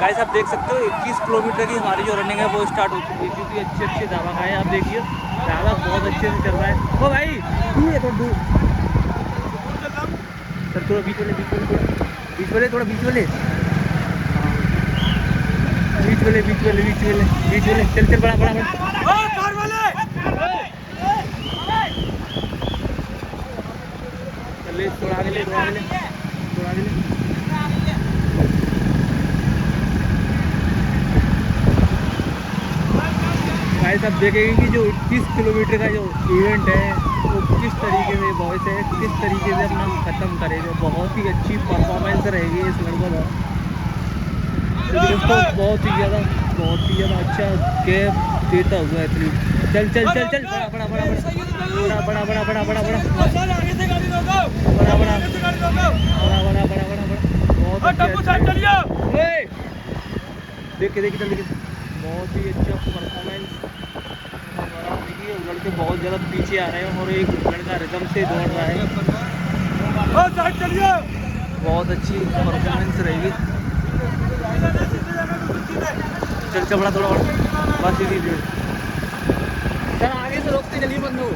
Guys आप देख सकते हो 21 किलोमीटर की हमारी जो रनिंग है वो स्टार्ट हो चुकी है, क्योंकि अच्छी अच्छी दवा खाए। आप देखिए ज़्यादा बहुत अच्छे से चल रहा है। ओ भाई दूर है, थोड़ा दूर सर, थोड़ा बीच वाले, बीच वाले, थोड़ा बीच वाले, थोड़ा बीच वाले, बीच वाले, बीच वाले, बीच वाले, बीच वाले, चल चल, बड़ा बड़ा चल ले, थोड़ा आगे ले, थोड़ा आगे ले, थोड़ा आगे ले। गाइस आप देखेंगे कि जो 21 किलोमीटर का जो इवेंट है वो किस तरीके से बॉयस है किस तरीके से अपना ख़त्म करेंगे। बहुत ही अच्छी परफॉर्मेंस रहेगी इस लड़कों का, क्योंकि दोस्तों बहुत ही ज़्यादा अच्छा गैप देता हुआ एथलीट। चल चल चल चल, बड़ा बड़ा बड़ा बड़ा बड़ा बड़ा बड़ा बड़ा बड़ा बड़ा बड़ा बड़ा बड़ा बड़ा बड़ा बड़ा बहुत देखे देखे चल देखे, बहुत ही अच्छा परफॉर्मेंस। देखिए लड़के बहुत ज़्यादा पीछे आ रहे हैं और एक लड़का रिदम से दौड़ रहा है। बहुत अच्छी परफॉर्मेंस रहेगी। चल चल, बड़ा थोड़ा बड़ा बस इसी सर, आगे से रोकते चलिए बंदो।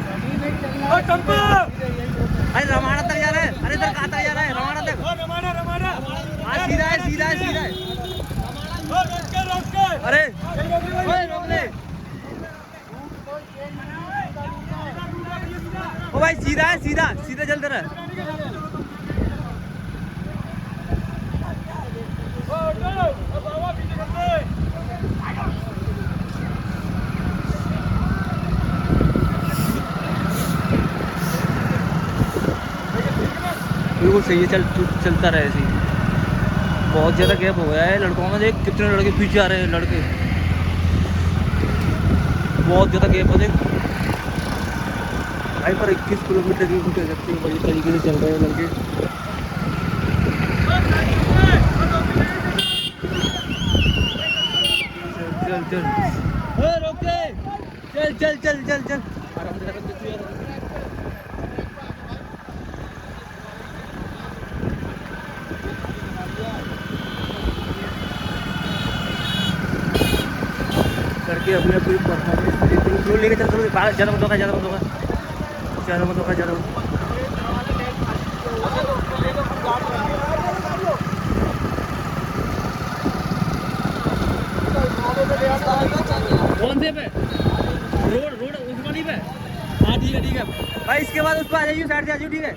अरे रमाना तक जा रहा है, अरे सर कहाँ तक जा रहा है, रमाना तक। हाँ सीधा है, सीधा है, सीधा है। अरे रोक ले ओ भाई, सीधा है, सीधा सीधा चलते रहे। बिल्कुल सही है, चलता रहे ऐसे ही। बहुत ज़्यादा गैप हो गया है लड़कों में, देख कितने लड़के पीछे आ रहे हैं। लड़के बहुत ज़्यादा गैप हो, देख भाई पर 21 किलोमीटर की कह सकते हैं बड़ी तरीके से चल रहे हैं लड़के। चल चल चल, रोके, चल चल चल चल चल, आराम से करके अपने अपनी परफॉर्मेंस फ्लो लेके चल। ज़्यादा मत होगा, ज़्यादा मत होगा, ज़्यादा मत होगा, ज़्यादा कौन से पे रोड उस वाली पे। हाँ ठीक है, ठीक है भाई, इसके बाद उस पर आ जाइए, साइड से आ जाइए, ठीक है।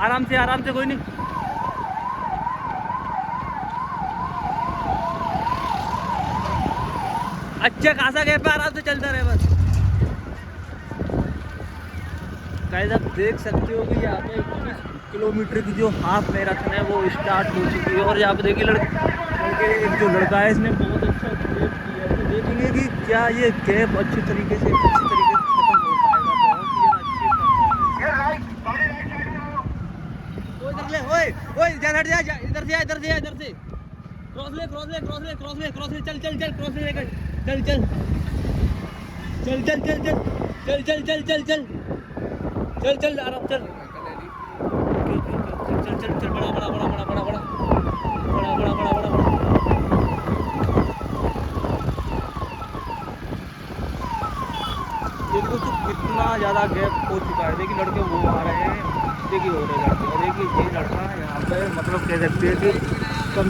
आराम से, कोई नहीं। अच्छा खासा गैप है, आराम से चलता रहे बस। गाइस आप देख सकते हो कि यहाँ पे 21 किलोमीटर की जो हाफ मैराथन है वो स्टार्ट हो चुकी है। और यहाँ पे देखिए लड़के एक जो लड़का है इसने बहुत अच्छा गैप किया है। तो देखेंगे कि क्या ये गैप अच्छी तरीके से खत्म हो पाएगा। बहुत ही अच्छी परफॉर्मेंस। ओए इधर जा, इधर से क्रॉस ले, चल चल चल, क्रॉस ले लेकर चल चल चल चल चल चल चल चल चल चल चल चल चल, आराम चल, चल चल चल, बड़ा बड़ा बड़ा बड़ा बड़ा बड़ा बड़ा बड़ा बड़ा बड़ा बड़ा। देखो तो कितना ज़्यादा गैप हो चुका है। देखिए लड़के वो आ रहे हैं, देखिए हो रहे लड़के, और देखिए ये लड़का यहाँ पे मतलब कह सकते हैं कि कम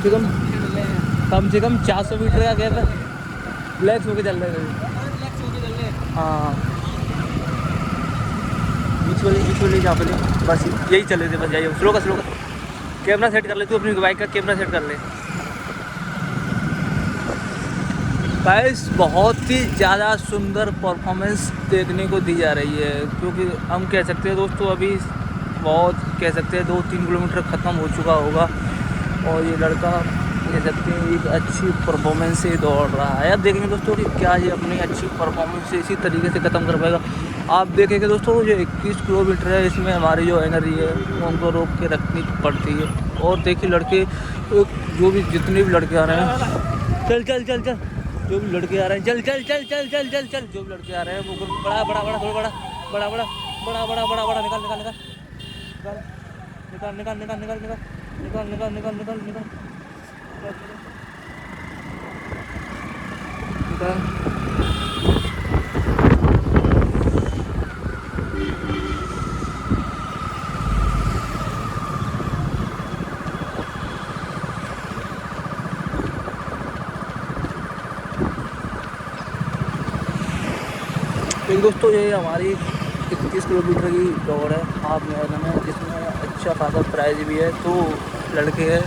से कम 400 मीटर का गैप है। रिलैक्स होके चल रहे हैं। हाँ बीच वाली जहाँ पे बस यही चले थे, बस जाइए स्लो का। कैमरा सेट कर ले, तू अपनी बाइक का कैमरा सेट कर ले। गाइस बहुत ही ज़्यादा सुंदर परफॉर्मेंस देखने को दी जा रही है, क्योंकि हम कह सकते हैं दोस्तों अभी बहुत कह सकते हैं 2-3 किलोमीटर ख़त्म हो चुका होगा और ये लड़का कह सकते हैं एक अच्छी परफॉर्मेंस से दौड़ रहा है। अब देखेंगे दोस्तों कि क्या ये अपनी अच्छी परफॉर्मेंस से इसी तरीके से ख़त्म कर पाएगा। आप देखेंगे दोस्तों जो 21 किलोमीटर है इसमें हमारी जो एनर्जी है वो हमको रोक के रखनी पड़ती है। और देखिए लड़के जो भी जितने भी लड़के आ रहे हैं, चल चल चल चल, जो भी लड़के आ रहे हैं चल चल चल चल चल चल चल, जो भी लड़के आ रहे हैं वो बड़ा बड़ा बड़ा थोड़ा बड़ा बड़ा बड़ा बड़ा बड़ा बड़ा बड़ा निकाल निकाल निकाल निकाल निकाल निकाल निकाल निकाल निकाल निकल निकल निकल निकल निकल निकल। एक दोस्तों ये हमारी 21 किलोमीटर की दौड़ है हाफ मैराथन है, जिसमें अच्छा खासा प्राइज भी है। तो लड़के हैं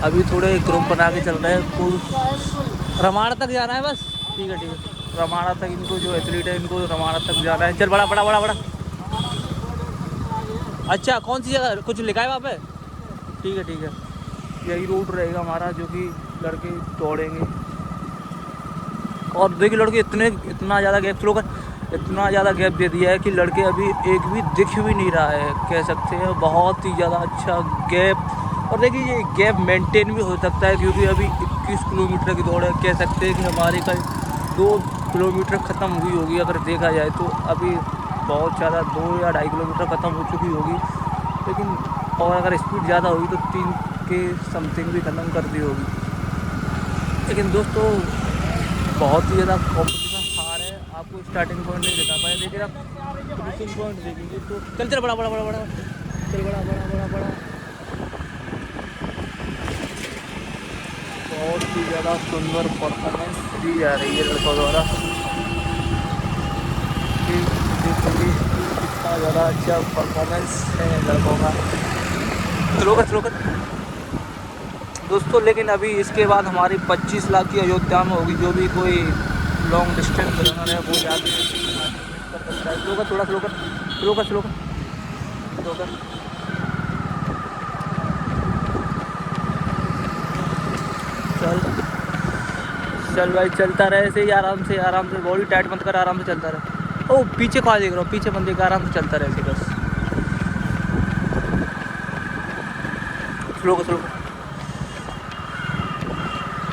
अभी थोड़े ग्रुप बना के चल रहे हैं, तो रमाड़ा तक जाना है बस। ठीक है ठीक है, रमाड़ा तक इनको जो एथलीट है इनको रमाड़ा तक जाना है। चल बड़ा बड़ा बड़ा बड़ा। अच्छा कौन सी जगह कुछ लिखा है वहाँ पे? ठीक है ठीक है, यही रूट रहेगा हमारा जो कि लड़के दौड़ेंगे। और देखिए लड़के इतना ज़्यादा गैप स्लो कर, इतना ज़्यादा गैप दे दिया है कि लड़के अभी एक भी दिख भी नहीं रहा है, कह सकते हैं बहुत ही ज़्यादा अच्छा गैप। और देखिए ये गैप मेंटेन भी हो सकता है क्योंकि अभी 21 किलोमीटर की दौड़ है। कह सकते हैं कि हमारी कल 2 किलोमीटर ख़त्म हुई होगी अगर देखा जाए तो। अभी बहुत ज़्यादा 2 या 2.5 किलोमीटर ख़त्म हो चुकी होगी, लेकिन और अगर स्पीड ज़्यादा होगी तो 3 के समथिंग भी ख़त्म कर दी होगी। लेकिन दोस्तों बहुत ही ज़्यादा कॉम्पिटिशन हार है, आपको स्टार्टिंग पॉइंट नहीं दिखा पाए, लेकिन आप फिनिशिंग पॉइंट देखेंगे तो चल चल बड़ा बड़ा बड़ा बड़ा चल बड़ा बड़ा बड़ा बड़ा। बहुत ही ज़्यादा सुंदर परफॉर्मेंस दी जा रही है लड़कों द्वारा। देखोगे कितना ज़्यादा अच्छा परफॉर्मेंस है लड़कों का। स्लो कर दोस्तों। लेकिन अभी इसके बाद हमारी 25 लाख की अयोध्या में होगी, जो भी कोई लॉन्ग डिस्टेंस रनर है वो जाके कर सकता है। स्लो कर थोड़ा, स्लो कर। चल भाई चलता रहे ऐसे ही आराम से, बॉडी टाइट मत कर, आराम से चलता रहे। ओ पीछे खा देख रहा हूँ, पीछे बंदे का, आराम से चलता रहे ऐसे बस। स्लो कर।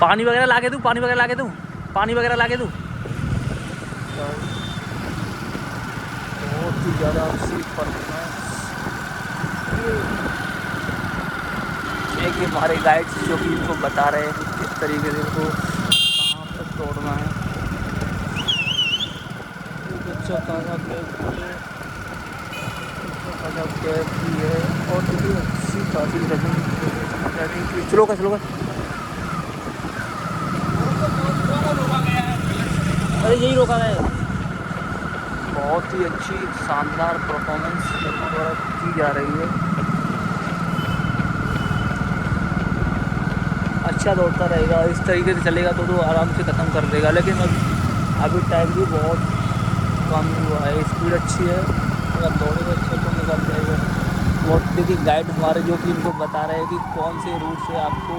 पानी वगैरह ला के दूँ? पानी वगैरह ला के दूँ? बहुत ही ज़्यादा अच्छी परफॉर्मेंस। एक हमारे गाइड्स जो कि इनको बता रहे हैं कि किस तरीके से इनको कहाँ तक दौड़ना है। अच्छा खासा गैप भी है और अच्छी खासी रनिंग। स्लो कर। अरे यही रोका है। बहुत ही अच्छी शानदार परफॉर्मेंस लड़कों द्वारा की जा रही है। अच्छा दौड़ता रहेगा, इस तरीके से चलेगा तो आराम से ख़त्म कर देगा। लेकिन अभी टाइम भी बहुत कम हुआ है, स्पीड अच्छी है, अगर दौड़ेगा अच्छा तो निकल जाएगा। बहुत देखिए गाइड हमारे जो कि इनको बता रहे हैं कि कौन से रूट से आपको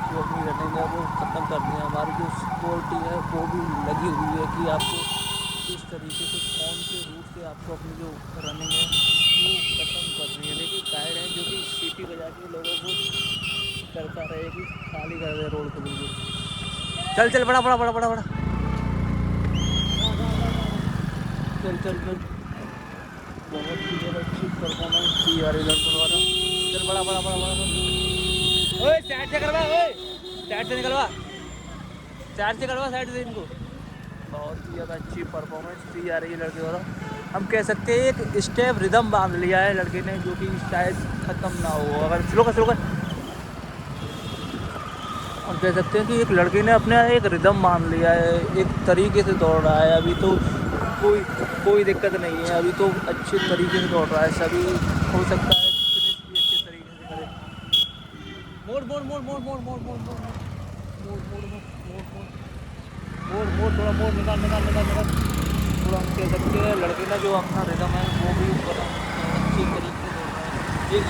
जो अपनी रनिंग है वो ख़त्म करनी है। हमारी जो सिक्योरिटी है वो भी लगी हुई है कि आपको किस तरीके से कौन से रूट से आपको अपनी जो रनिंग है वो ख़त्म करनी है। देखिए गाइड है जो कि सीटी बजा के लोगों को करता रहे कि खाली कर दे रोड को बिल्कुल। चल बड़ा चल। बहुत ही ज़्यादा अच्छी परफॉर्मेंस दी जा रही है लड़कों द्वारा। चल बड़ा। ओए साइड से करवा, साइड से करवा साइड से इनको। बहुत ही ज़्यादा अच्छी परफॉर्मेंस दी जा रही है लड़के द्वारा। हम कह सकते हैं एक स्टेप रिदम बांध लिया है लड़के ने, जो कि शायद ख़त्म ना हो। अगर स्लो कर हम कह सकते हैं कि एक लड़के ने अपने एक रिदम मान लिया है, एक तरीके से दौड़ रहा है। अभी तो कोई दिक्कत नहीं है, अभी तो अच्छे तरीके से दौड़ रहा है। सभी हो सकता है फिनिश भी अच्छे तरीके से करे। मोड़ थोड़ा मोड़ निकाल। थोड़ा हम कह सकते हैं लड़के का जो अपना रिदम है वो भी अच्छी तरीके से दौड़ रहा है। एक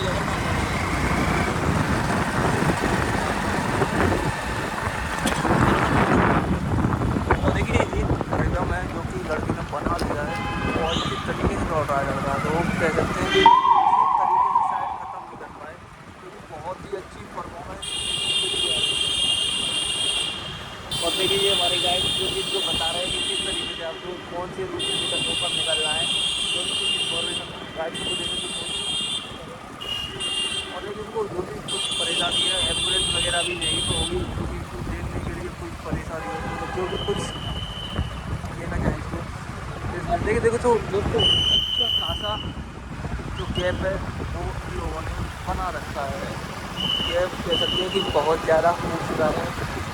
लेवल है जो कि लड़के ने बना लिया है, और अच्छी तरीके से दौड़ रहा है लड़का। तो वो कह सकते हैं कि इस तरीके से शायद ख़त्म नहीं कर पाए, क्योंकि बहुत ही अच्छी परफॉर्मेंस। और देखिए ये हमारे गाइड जो कि इनको बता रहे हैं कि किस तरीके से आपको कौन से रूट से ऊपर निकलना है, जो भी कुछ इन्फॉर्मेशन गाइड को देने की कोशिश। और लेकिन को जो भी कुछ परेशानी है एम्बुलेंस वगैरह भी नहीं तो होगी, क्योंकि इसको देखने के लिए कुछ परेशानी हो तो जो भी कुछ लेना चाहें इसको देखिए। देखो तो दोस्तों अच्छा खासा जो गैप है वो लोगों ने बना रखा है। गैप कह सकते हैं कि बहुत ज़्यादा हो चुका है,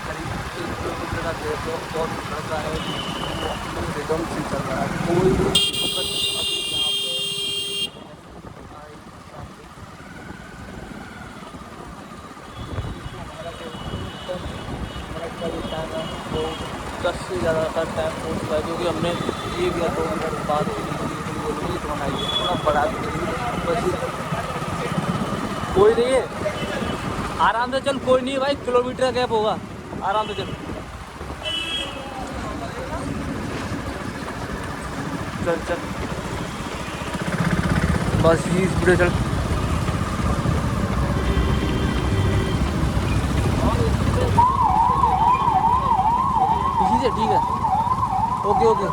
करीब 1 किलोमीटर का गैप है, बहुत लड़का है वो अपने रिदम से चल रहा है, कोई भी दिक्कत अभी यहाँ पे आई सामने। हमारा जो मिनट का जो टाइम है वो 10 से ज़्यादा का टाइम हो चुका है, क्योंकि हमने ये भी 2 मिनट बाद बोलिए तो बनाइए थोड़ा बढ़ा भी बस कोई नहीं है, आराम से चल, कोई नहीं भाई, किलोमीटर का गैप होगा, आराम से चल चल चल बस ये स्पीड चल। इसी से ठीक है, ओके ओके।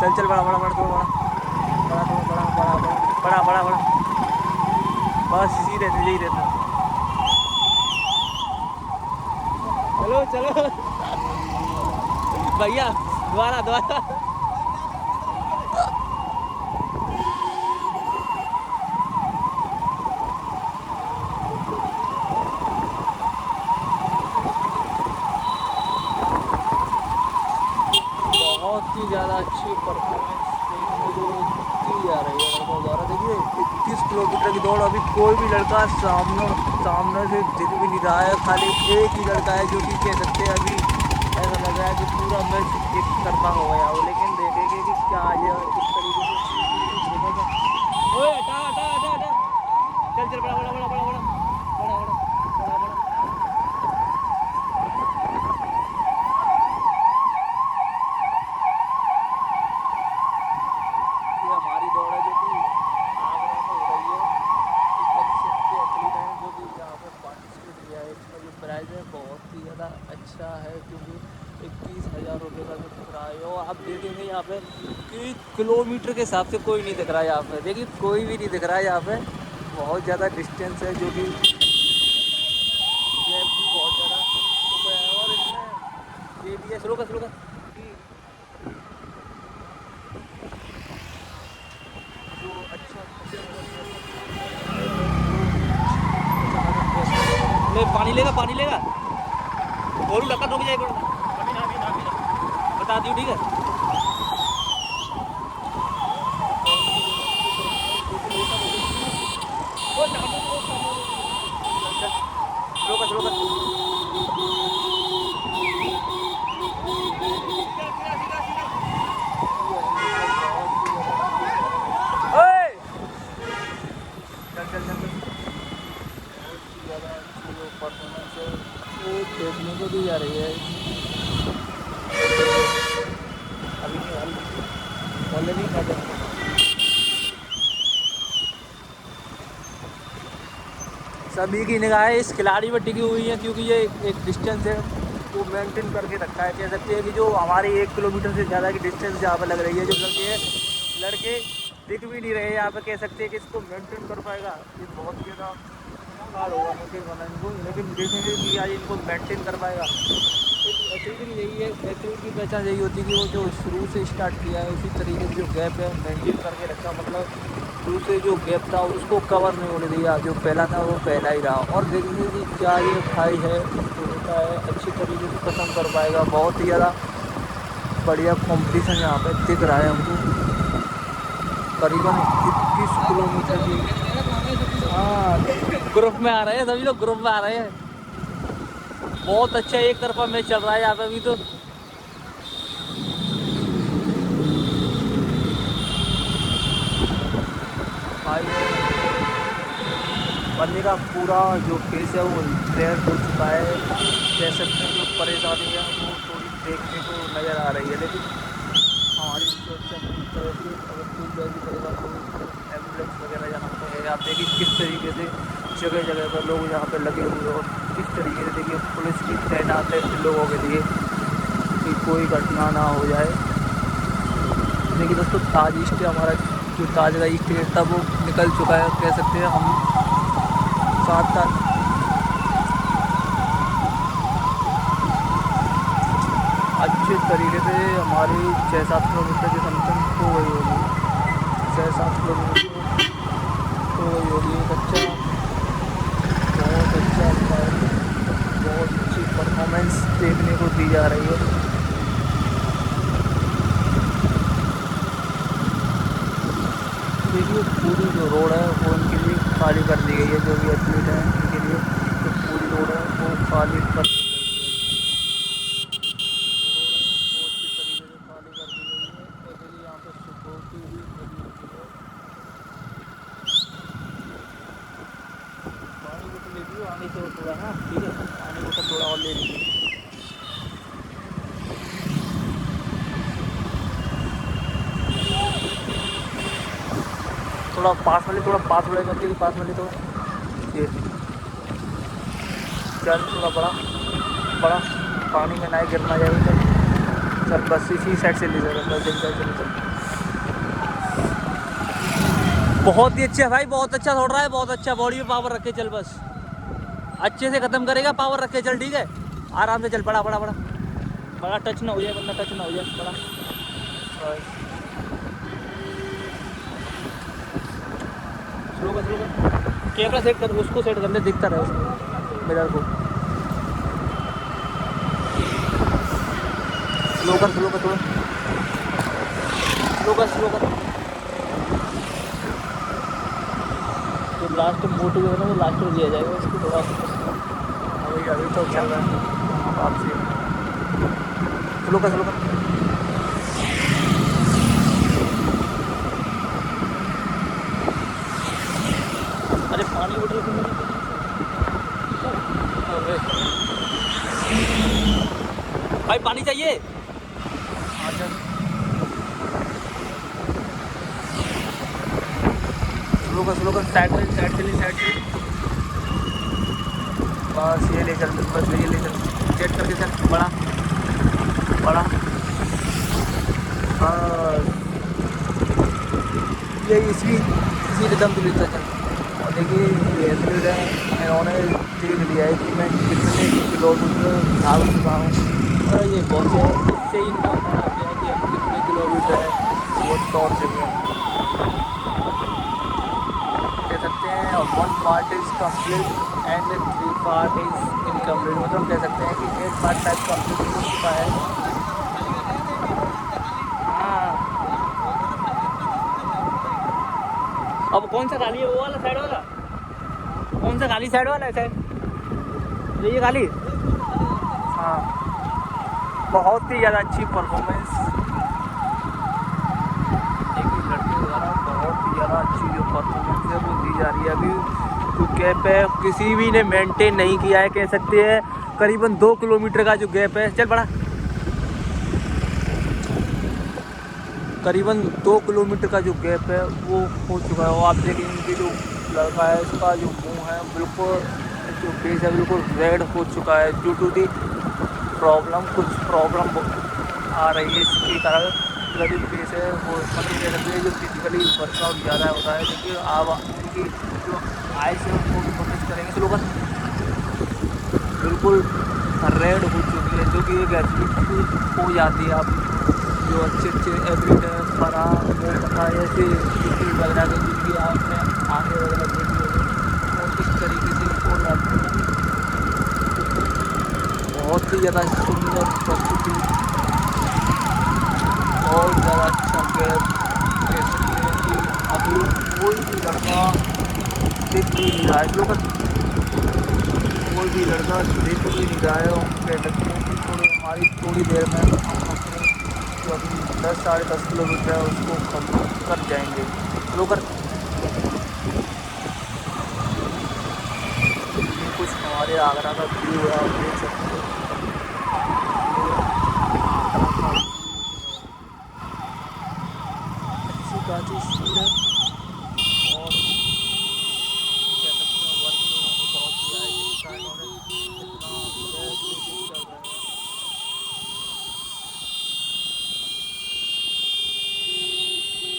चल चल बड़ा बड़ा बड़ा थोड़ा बड़ा बड़ा थोड़ा बड़ा बड़ा बड़ा बड़ा बड़ा बस इसी रहते यही रहता। चलो चलो भैया दोबारा दोबारा। बहुत ही ज़्यादा अच्छी परफॉर्मेंस की जा रही है लड़कों द्वारा। देखिए 21 किलोमीटर की दौड़, अभी कोई भी लड़का सामने से दिख भी नहीं रहा है, खाली एक ही लड़का है जो कि कह सकते हैं अभी ऐसा लग रहा है कि पूरा मैच एक तरफा हो गया हो। लेकिन देखेंगे कि क्या ये इस तरीके से। ओए हटा हटा हटा हटा, चल चल बड़ा बड़ा बड़ा बड़ा बड़ा बड़ा बड़ा बड़ा बड़ा। ये हमारी दौड़ है जो कि आगरा में हो रही है, एक अच्छे एथलीट हैं जो कि यहाँ पर पार्टिसिपेट किया है। इसका जो प्राइज़ है बहुत ही ज़्यादा अच्छा है, क्योंकि 21,000 रुपये का जो प्राइज़ है। और आप देखेंगे यहाँ पे कि किलोमीटर के हिसाब से कोई नहीं दिख रहा है यहाँ पे, देखिए कोई भी नहीं दिख रहा है यहाँ पे, बहुत ज़्यादा डिस्टेंस है जो कि गैप भी बहुत ज़्यादा हो गया है। और इसमें ये भी है, स्लो कर कि जो अच्छा ले पानी लेगा पानी लेगा और लगा रुक जाएगा, बता दी ठीक है। स्लो कर स्लो कर। ओए चल चल चल चल। बहुत ही ज़्यादा अच्छी जो परफॉर्मेंस है वो देखने को दी जा रही है। अभी नहीं ऑलरेडी कर देंगे। सभी की निगाहें इस खिलाड़ी पर टिकी हुई हैं, क्योंकि ये एक डिस्टेंस है वो मेंटेन करके रखा है। कह सकते हैं कि जो हमारी 1 किलोमीटर से ज़्यादा की डिस्टेंस जहाँ पर लग रही है, जो लड़के दिख भी नहीं रहे यहाँ पे, कह सकते हैं कि इसको मेंटेन कर पाएगा ये बहुत ही ज़्यादा हार्ड होगा मेंटेन करना इनको। लेकिन देखेंगे कि आज इनको मेंटेन कर पाएगा। एक एथलीट की यही है, एथलीट की पहचान यही होती है कि वो जो शुरू से स्टार्ट किया है उसी तरीके से जो गैप है मेंटेन करके रखा, मतलब शुरू से जो गैप था उसको कवर नहीं होने दिया, जो पहला था वो पहला ही रहा। और देखेंगे कि क्या ये खाई है होता है अच्छी तरीके से ख़त्म कर पाएगा। बहुत ही ज़्यादा बढ़िया कंपटीशन यहाँ पे दिख रहा है हमको, करीबन 21 किलोमीटर की। हाँ ग्रुप में आ रहे हैं, सभी लोग ग्रुप में आ रहे हैं। बहुत अच्छा एक तरफा मैच चल रहा है यहाँ पे अभी तो। भाई बंदे का पूरा जो फेस है वो रेड हो चुका है, कह सकते हैं। परेशानी है वो थोड़ी देखने को नज़र आ रही है, लेकिन हमारी सुरक्षा पूरी तरह से अगर कोई जल्दी करेगा तो एम्बुलेंस वगैरह यहाँ पर है। आप देखिए किस तरीके से जगह जगह पर लोग यहाँ पे लगे हुए और किस तरीके से देखिए पुलिस की तैनात है लोगों के लिए कि कोई घटना ना हो जाए। देखिए दोस्तों, ताज ईस्ट हमारा जो ताज का ईस्ट गेट था वो निकल चुका है, कह सकते हैं हम साथ साथ अच्छे तरीके से हमारी 6-7 किलोमीटर की समथिंग हो गई होगी, 6-7 किलोमीटर हो गई होगी। एक अच्छा, बहुत अच्छा, बहुत अच्छी परफॉर्मेंस देखने को दी जा रही है। देखिए पूरी जो रोड है वो उनके लिए खाली कर दी गई है, जो भी एथलीट हैं उनके लिए जो पूरी रोड है वो खाली कर दी गई है। रोड बहुत अच्छी तरीके से खाली कर दी गई है और देखिए यहाँ पर सिक्योरिटी भी लगी हुई है। पानी बोतल ले लीजिए, आने से थोड़ा ना, ठीक है, पानी बोतल थोड़ा और ले लीजिए। थोड़ा पास वाले करके पास वाले थोड़ा ये चल, थोड़ा बड़ा बड़ा पानी में ना गिरना जाए। चल चल बस इसी साइड से ले जाएगा, चल। बहुत ही अच्छा भाई, बहुत अच्छा दौड़ रहा है, बहुत अच्छा। बॉडी में पावर रखे चल, बस अच्छे से ख़त्म करेगा, पावर रखे चल, ठीक है, आराम से चल। बड़ा बड़ा बड़ा बड़ा टच ना हो जाए, बंदा टच ना हो जाए, बड़ा बस। स्लो कर, कैमरा सेट कर, उसको सेट करने दिखता रहे उसको, मिरर को स्लो कर थोड़ा, स्लो कर। जो लास्ट मोटिव है ना वो लास्ट में दिया जाएगा, उसको थोड़ा अभी तो चल रहा है आपसे। स्लो कर। अरे पानी बोतल भाई, पानी चाहिए। स्लो कर, साइड से बस ये ले चल, सेट करके चल, बड़ा ये इसी रिदम पे लेता चल। और देखिए ये एथलीट है, इन्होंने देख लिया है कि मैं कितने किलोमीटर भाग चुका हूँ और ये बहुत है, इससे ही इनको पता गया कि हम कितने किलोमीटर है वो दौड़ चुके हैं, कह सकते हैं। और 1 part is complete and 3 part is incomplete, मतलब कह सकते हैं कि 1 पार्ट टाइप कम्प्लीट हो चुका है। अब कौन सा खाली है, वो वाला साइड वाला? कौन सा खाली साइड वाला है? साइड ये खाली। हाँ, बहुत ही ज़्यादा अच्छी परफॉर्मेंस एक लड़के द्वारा, बहुत ही ज़्यादा अच्छी जो परफॉर्मेंस है वो दी जा रही है। अभी जो गैप है किसी भी ने मेंटेन नहीं किया है, कह सकते हैं करीबन 2 किलोमीटर का जो गैप है, चल बड़ा, करीबन 2 किलोमीटर का जो गैप है वो हो चुका है। और आप देखेंगे कि जो लड़का है इसका जो मुंह है बिल्कुल, जो फेस है बिल्कुल रेड हो चुका है ड्यू टू दी कुछ प्रॉब्लम आ रही है, इसके कारण ब्लडी फेस है वो, मतलब कह सकते हैं जो फिजिकली वर्कआउट ज़्यादा होता है। क्योंकि आप इनकी जो आइज है उनको भी फोकस करेंगे तो लोग बिल्कुल रेड हो चुकी है, जो कि एक एथलीट हो जाती है। आप जो अच्छे एथलीट है फरा वो पता है ऐसे क्रिकेट वगैरह के जिनकी आपने आगे वगैरह देखी होगी, वो किस तरीके से हो जाती है। बहुत ही ज़्यादा सुंदर प्रस्तुति, बहुत ज़्यादा अच्छा गैप, कह सकते हैं कि अभी कोई भी लड़का दिख भी नहीं रहा है, जो कोई भी लड़का दिख भी नहीं रहा है। हम कह सकते हैं कि थोड़ी देर में हम अपने जो अभी 10-10.5 किलोमीटर है उसको कंप्लीट कर जाएंगे। लोग कुछ हमारे आगरा का व्यू है, आप देख सकते हो। खासी स्पीड है और कह सकते हैं वर्क इन्होंने बहुत किया है जिस कारण इन्होंने इतना रेसिंग चल रहा है।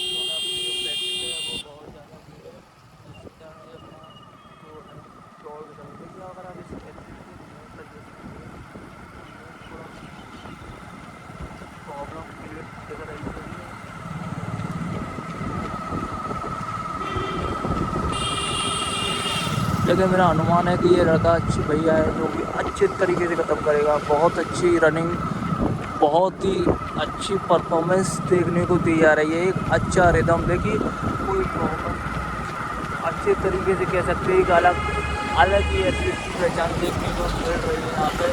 इन्होंने अपनी जो प्रैक्टिस है वो बहुत ज़्यादा की है जिसके कारण ये अपना जो है दौड़ के चल देखिए अगर आप इस एथलीट के मुँह पर देखेंगे मुँह थोड़ा प्रॉब्लम क्रिएट कर रही है। लेकिन मेरा अनुमान है कि ये लड़का अच्छी भैया है जो कि अच्छे तरीके से ख़त्म करेगा। बहुत अच्छी रनिंग, बहुत ही अच्छी परफॉर्मेंस देखने को दी जा रही है। एक अच्छा रिदम देखिए, कोई प्रॉब्लम अच्छे तरीके से कह सकते हैं। एक अलग ही एथलीट की पहचान देखने को मिल रही है यहाँ पे।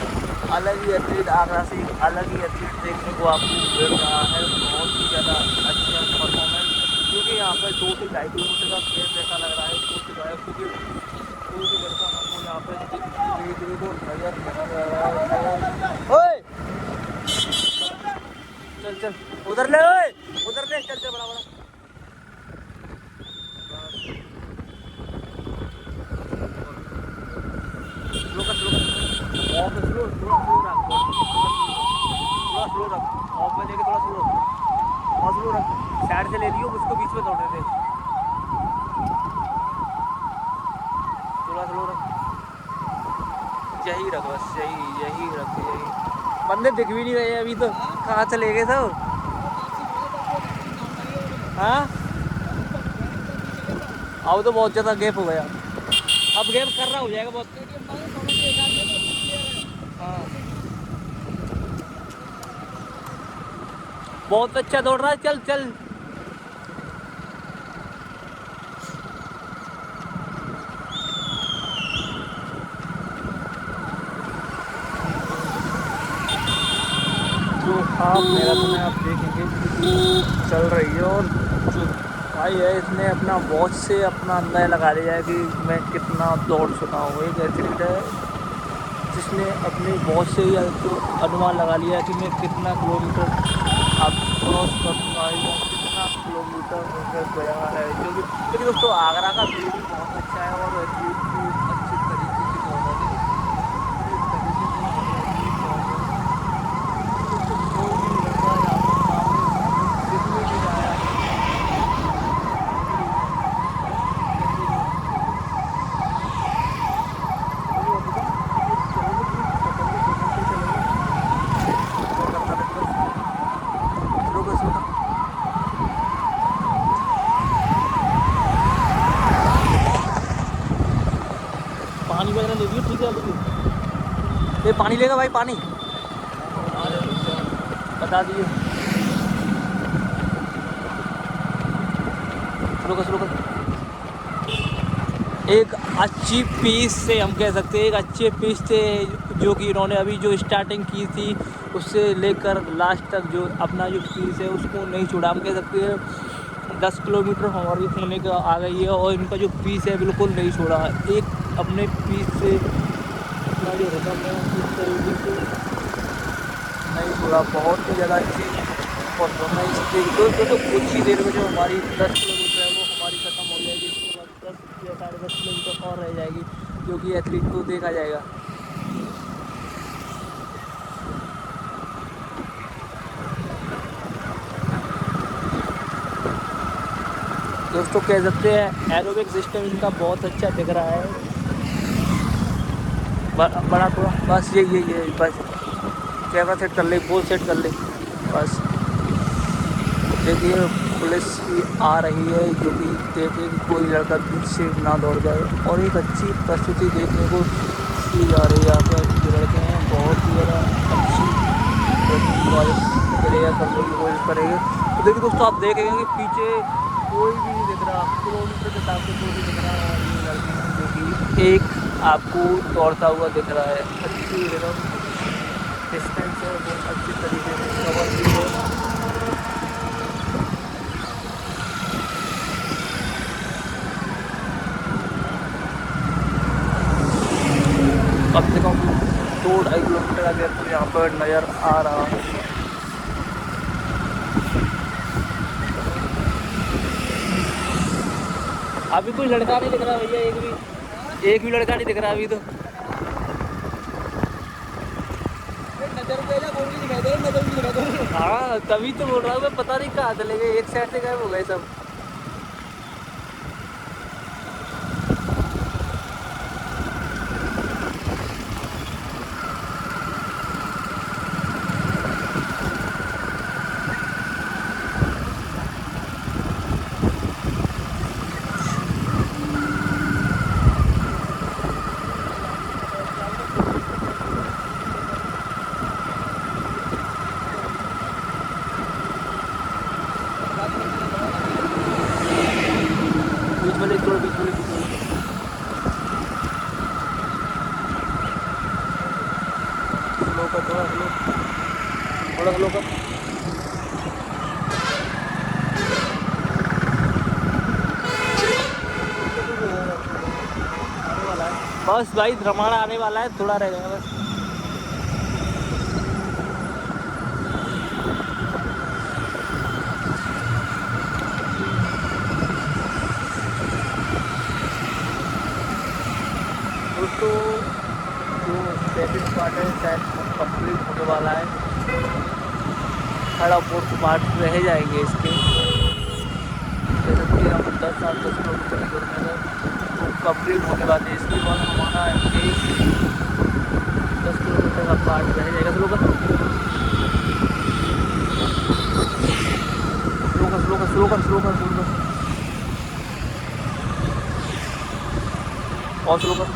अलग ही एथलीट आगरा से एक अलग ही एथलीट देखने को आपको मिल रहा है। बहुत ही ज़्यादा अच्छा परफॉर्मेंस, क्योंकि यहाँ पर 2 से 2.5 किलोमीटर का खेल ऐसा लग रहा है क्योंकि कोई भी लड़का हमको यहाँ पे देखने को नजर नहीं आ रहा है। ओए चल चल उधर ले, ओए उधर ले, चल चल बड़ा बड़ा स्लो कर, स्लो ऑफ स्लो थोड़ा स्लो रख, थोड़ा स्लो रख, ऑफ में लेके थोड़ा स्लो और स्लो रख। साइड से ले लियो, उसको बीच में दौड़ने दे, थोड़ा स्लो रख, यही रख बस, यही रख, यही। बंदे दिख भी नहीं रहे अभी तो, कहाँ चले गए सब? हाँ अब तो बहुत ज़्यादा गैप हो गया, अब गैप कर रहा हो जाएगा बहुत। हाँ बहुत अच्छा दौड़ रहा है, चल चल। जो हाफ मैराथन है आप देखेंगे चल रही है, और जो भाई है इसने अपना वॉच से अपना अंदाज़ा लगा लिया है कि मैं कितना दौड़ चुका हूँ। एक एथलीट है जिसने अपनी वॉच से या तो अनुमान लगा लिया कि मैं कितना किलोमीटर आप क्रॉस कर चुका है या कितना किलोमीटर होकर गया है। जो कि लेकिन दोस्तों आगरा का व्यू भी बहुत अच्छा है और एथलीट भी अच्छे तरीके से दौड़ रहे हैं। पानी वगैरह ले लियो, ठीक है। ये पानी लेगा भाई, पानी बता दिए। शुरू कर। एक अच्छी पीस से हम कह सकते हैं, एक अच्छे पीस से जो कि इन्होंने अभी जो स्टार्टिंग की थी उससे लेकर लास्ट तक जो अपना जो पीस है उसको नहीं छोड़ा। हम कह सकते हैं 10 किलोमीटर हमारी होने का आ गई है और इनका जो पीस है बिल्कुल नहीं छोड़ा। एक अपने पीस से अपना जो रिदम है उस तरीके से नहीं छोड़ा। बहुत ही ज़्यादा अच्छी परफॉर्मेंस दोस्तों। तो कुछ ही देर में जो हमारी 10 किलोमीटर है वो हमारी ख़त्म हो जाएगी। इसके बाद 10 या 10.5 किलोमीटर और रह जाएगी, जो कि एथलीट को देखा जाएगा। दोस्तों कह सकते हैं एरोबिक सिस्टम इनका बहुत अच्छा दिख रहा है। बड़ा थोड़ा बस ये बस कैमरा सेट कर ले, पोज सेट कर ले बस। देखिए पुलिस भी आ रही है जो कि देखे कि कोई लड़का बीच से ना दौड़ जाए, और एक अच्छी प्रस्तुति देखने को दी जा रही है। यहाँ पे जो लड़के हैं बहुत ही ज़्यादा अच्छी प्लेयर करने की कोशिश करेंगे। तो देखिए दोस्तों आप देखेंगे कि पीछे कोई भी नहीं दिख रहा, किलोमीटर के हिसाब से कोई भी दिख रहा है। और ये लड़की जो कि एक आपको दौड़ता हुआ दिख रहा है, अच्छी रिदम डिस्टेंस है वो अच्छी तरीके से कवर की है। कम से कम 2-2.5 किलोमीटर का गैप तो यहाँ पर नज़र आ रहा है। अभी कोई लड़का नहीं दिख रहा भैया, एक भी लड़का नहीं दिख रहा अभी तो। नजर पे ना गोल भी दिखाई दे, नजर भी दिखाई दे। हाँ तभी तो बोल रहा हूँ मैं, पता नहीं कहाँ चले गए, एक साइड से गायब हो गए सब। बीच वाले थोड़ा, बीच वाले स्लो कर, थोड़ा स्लो, थोड़ा स्लो कर। बस भाई रमाना आने वाला है, थोड़ा रह गया बस। दोस्तों जो सेकंड पार्ट है शायद कंप्लीट होने वाला है, थर्ड और फोर्थ पार्ट रह जाएंगे इसके। जैसे कि हम 10 किलोमीटर की दूरी में तो कंप्लीट होने वाले हैं, इसके बाद हमारा 10 किलोमीटर का पार्ट रह जाएगा। स्लो कर, स्लो कर, स्लो कर, स्लो कर, स्लो कर, स्लो कर और स्लो कर।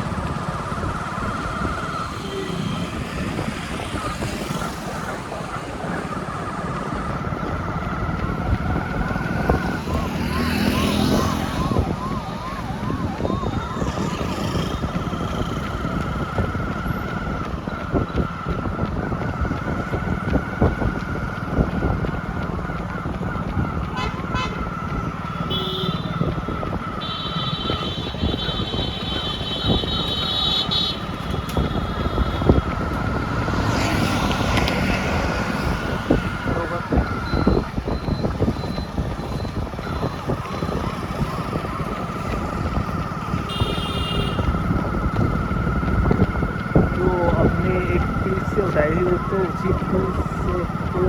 बताई थी दोस्तों, उसी फूल से तो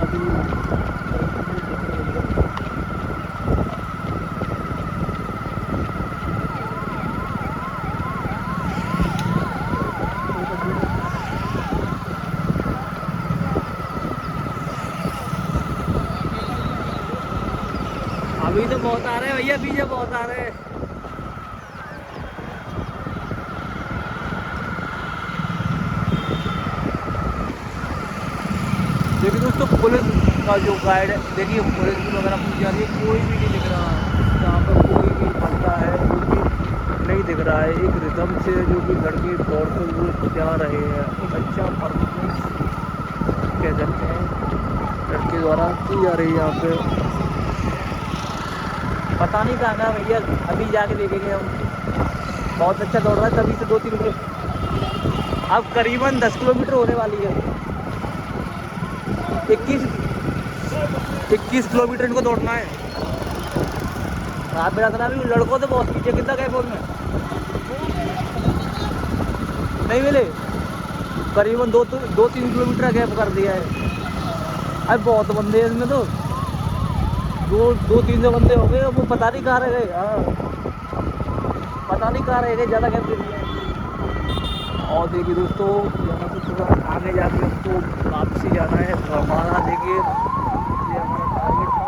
अभी अभी तो बहुत आ रहे हैं भैया, पीछे बहुत आ रहे हैं। देखिए दोस्तों पुलिस का जो गाइड है, देखिए पुलिस भी वगैरह पूछ जा रही है, कोई भी नहीं दिख रहा यहाँ पर, कोई भी बंदा है जो कि नहीं दिख रहा है। एक रिदम से जो कि लड़के दौड़ते हुए जा रहे हैं, एक अच्छा परफॉर्मेंस कह सकते हैं लड़के द्वारा की जा रही है यहाँ पे। पता नहीं कहाँ का भैया, अभी जाके देखेंगे हम। बहुत अच्छा दौड़ रहा है, तभी से 2-3 किलोमीटर, अब करीबन 10 किलोमीटर होने वाली है। 21 किलोमीटर इनको दौड़ना है। आप मेरा सुना भी लड़कों से बहुत पीछे, कितना गए फोन में नहीं मिले, करीबन 2-3 किलोमीटर गैप कर दिया है। अरे बहुत बंदे हैं इसमें तो, 2-3 जो बंदे हो गए, वो पता नहीं कहाँ रह गए। हाँ पता नहीं कहाँ रह गए, ज़्यादा गैप दे दिया है। और देखिए दोस्तों यहाँ से थोड़ा आगे जाके हमको वापसी जाना है। तो हमारा देखिए ये हमारा टारगेट था।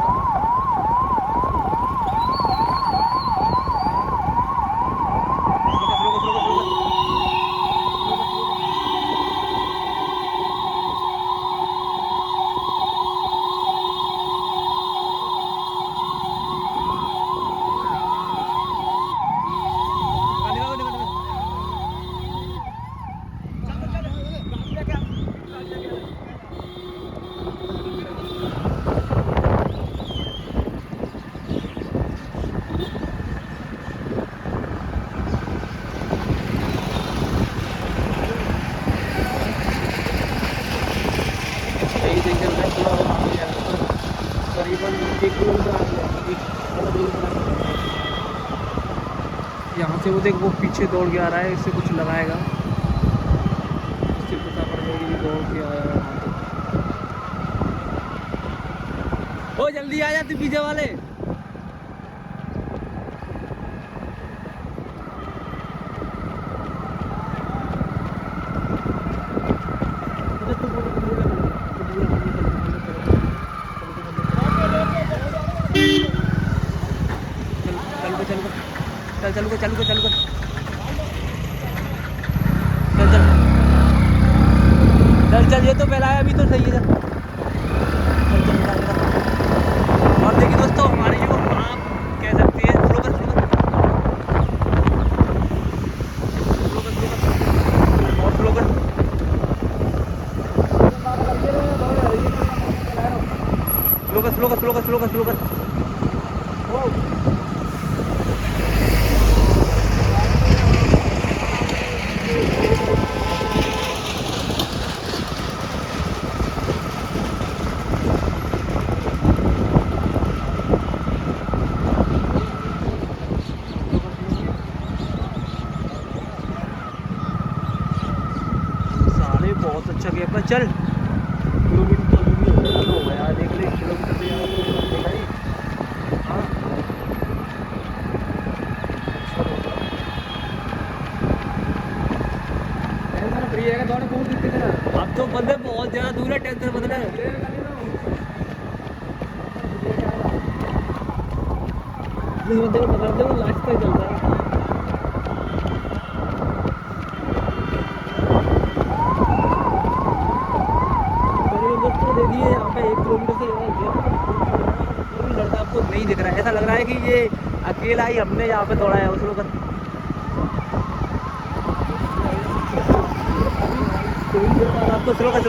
करीबन 1 किलोमीटर आ गया, 1 किलोमीटर। से वो देख वो पीछे दौड़ के आ रहा है, इससे कुछ लगाएगा, इससे पता पड़ जाएगा कि दौड़ के आया है वहाँ तक। ओ जल्दी आ जाते पीछे वाले। चल चल चल चल चल चल चल, ये तो पहला है, अभी तो सही है। चल चल चल चल। और देखिए दोस्तों, हमारी जो आप कह सकते हैं स्लो कर स्लो कर स्लो कर स्लो कर और स्लो कर स्लो कर स्लो कर स्लो कर स्लो कर स्लो कर। बहुत अच्छा गया पर चल किलोमीटर हो गया, देख ले किलोमीटर भी देखा ही। हाँ फ्री है दोनों बहुत दिक्कत है। अब तो बंदे बहुत ज़्यादा दूर है, टेंशन बदले बंदे को पकड़ दो, लास्ट तक चलता है। देखिए यहाँ पे 1 किलोमीटर से कोई लड़का आपको नहीं दिख रहा है, ऐसा लग रहा है कि ये अकेला ही हमने यहाँ पे दौड़ा है। उस लोग आपको स्लो कर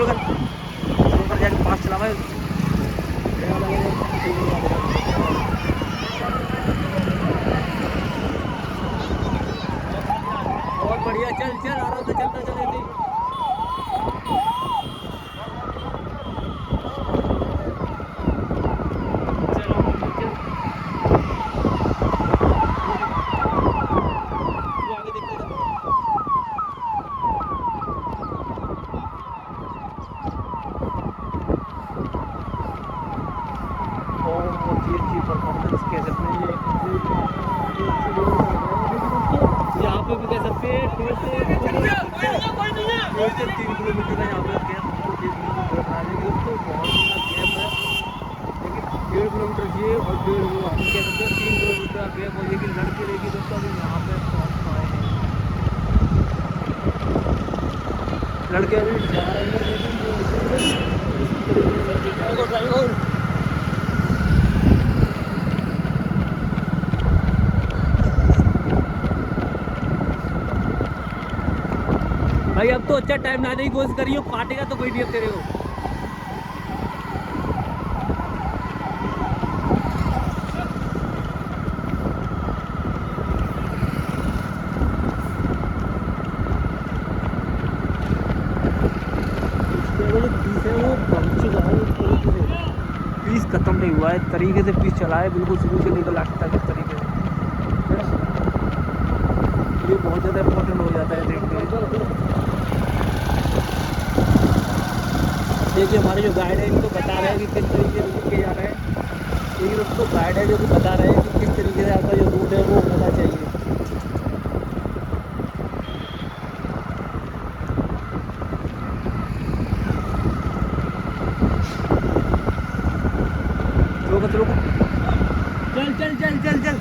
जाके पास चला भाई। बहुत बढ़िया, चल चल आराम से चलता चले। अच्छी परफॉर्मेंस कह सकते हैं यहाँ पे भी कह सकते हैं 1.5 से 3 किलोमीटर का यहाँ पे गैप देखने को मिल रहा है। दोस्तों बहुत बड़ा गैप है, लेकिन 1.5 किलोमीटर ये और 1.5 वो हम कह सकते हैं 3 किलोमीटर का गैप हो, लेकिन लड़के रहेगी दोस्तों अभी यहाँ पे पहुँच पाए हैं। लड़के अभी जा रहे हैं लेकिन भाई अब तो अच्छा टाइम लाने की कोशिश करियो, काटेगा तो कोई नहीं अब तेरे को। वो बन चुका है पीस खत्म नहीं हुआ है, तरीके से पीस चला है बिल्कुल शुरू से लेकर लास्ट तक इस तरीके से। ये बहुत ज़्यादा इम्पोर्टेंट हो जाता है देखने। देखिए हमारे जो गाइड है इनको बता रहे हैं कि किस तरीके से रूट के जा रहे हैं। ये दोस्तों गाइड है जो कि बता रहे हैं कि किस तरीके से आपका जो रूट है वो होना चाहिए। रोक चल चल चल चल चल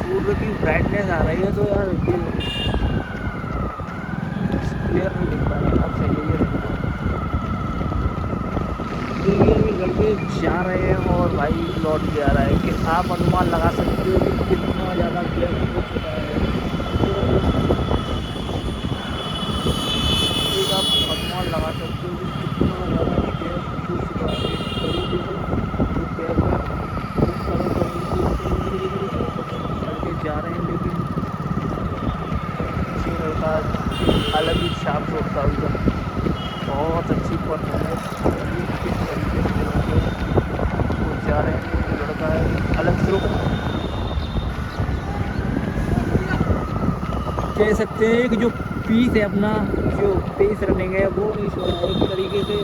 सूर्य की ब्राइटनेस आ रही है तो यार क्लियर नहीं दिख पा रहा। अब सही है, ये लड़के जा रहे हैं और भाई लौट के आ रहा है कि आप अनुमान लगा सकते हो कि कितना ज़्यादा गैप हो चुका है। आप अनुमान लगा सकते हो कि कितना ज़्यादा गैप हो चुका है। लड़के जा रहे हैं लेकिन लड़का अलग ही छाप छोड़ता है, बहुत अच्छी परफॉर्मेंस किस तरीके से कह सकते हैं कि जो पीस है अपना, जो पेस रनिंग है वो नहीं छोड़ा है। एक तरीके से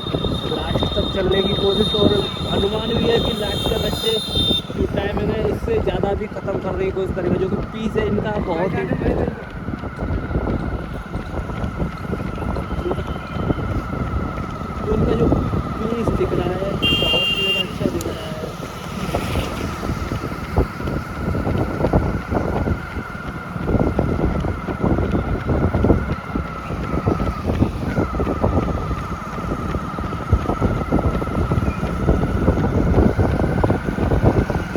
लास्ट तक चलने की कोशिश, और अनुमान भी है कि लास्ट तक अच्छे जो टाइमिंग है इससे ज़्यादा भी ख़त्म करने की कोशिश करेंगे। जो कि पीस है इनका बहुत ही, तो इनका जो पीस दिख रहा है बहुत ही ज़्यादा अच्छा दिख रहा है।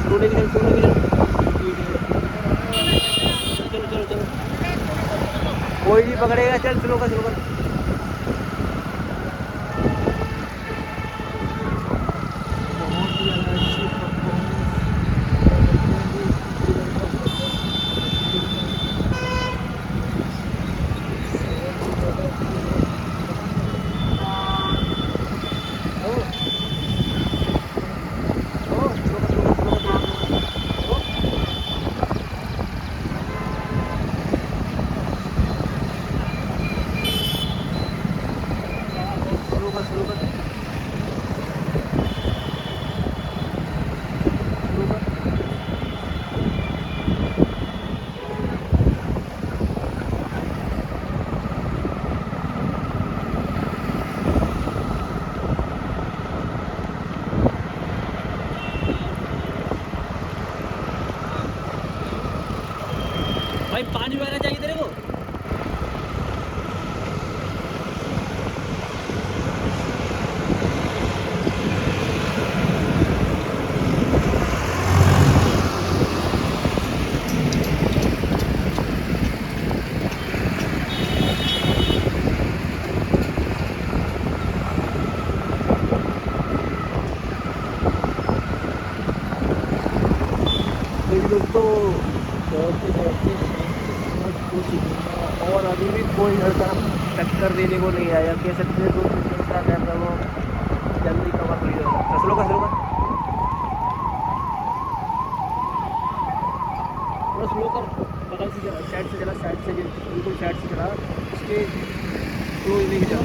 सोने की चल, सोने की चल, चलो चलो चलो, कोई नहीं पकड़ेगा, चल स्लो कर, स्लो कर। बहुत ही ज़्यादा अच्छी परफॉर्मेंस। भाई पानी वगैरह चाहिए तेरे को? दोस्तों और अभी भी कोई लड़का टक्कर देने को नहीं आया। कह सकते हैं 2-3 मिनट का गैप है, वो जल्दी कवर नहीं हो सकता। स्लो कर, स्लो कर, थोड़ा स्लो कर, बगल से चला, साइड से चला, साइड से बिल्कुल साइड से चला, उसके क्लोज नहीं चला।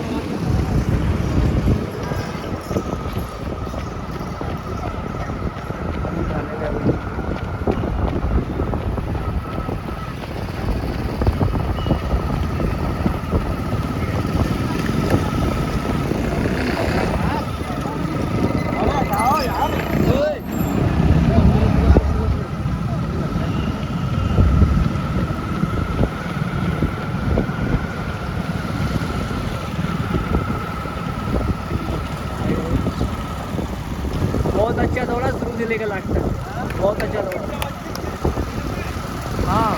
बहुत अच्छा दौड़ा शुरू से लेकर लास्ट तक, बहुत अच्छा दौड़ा। हाँ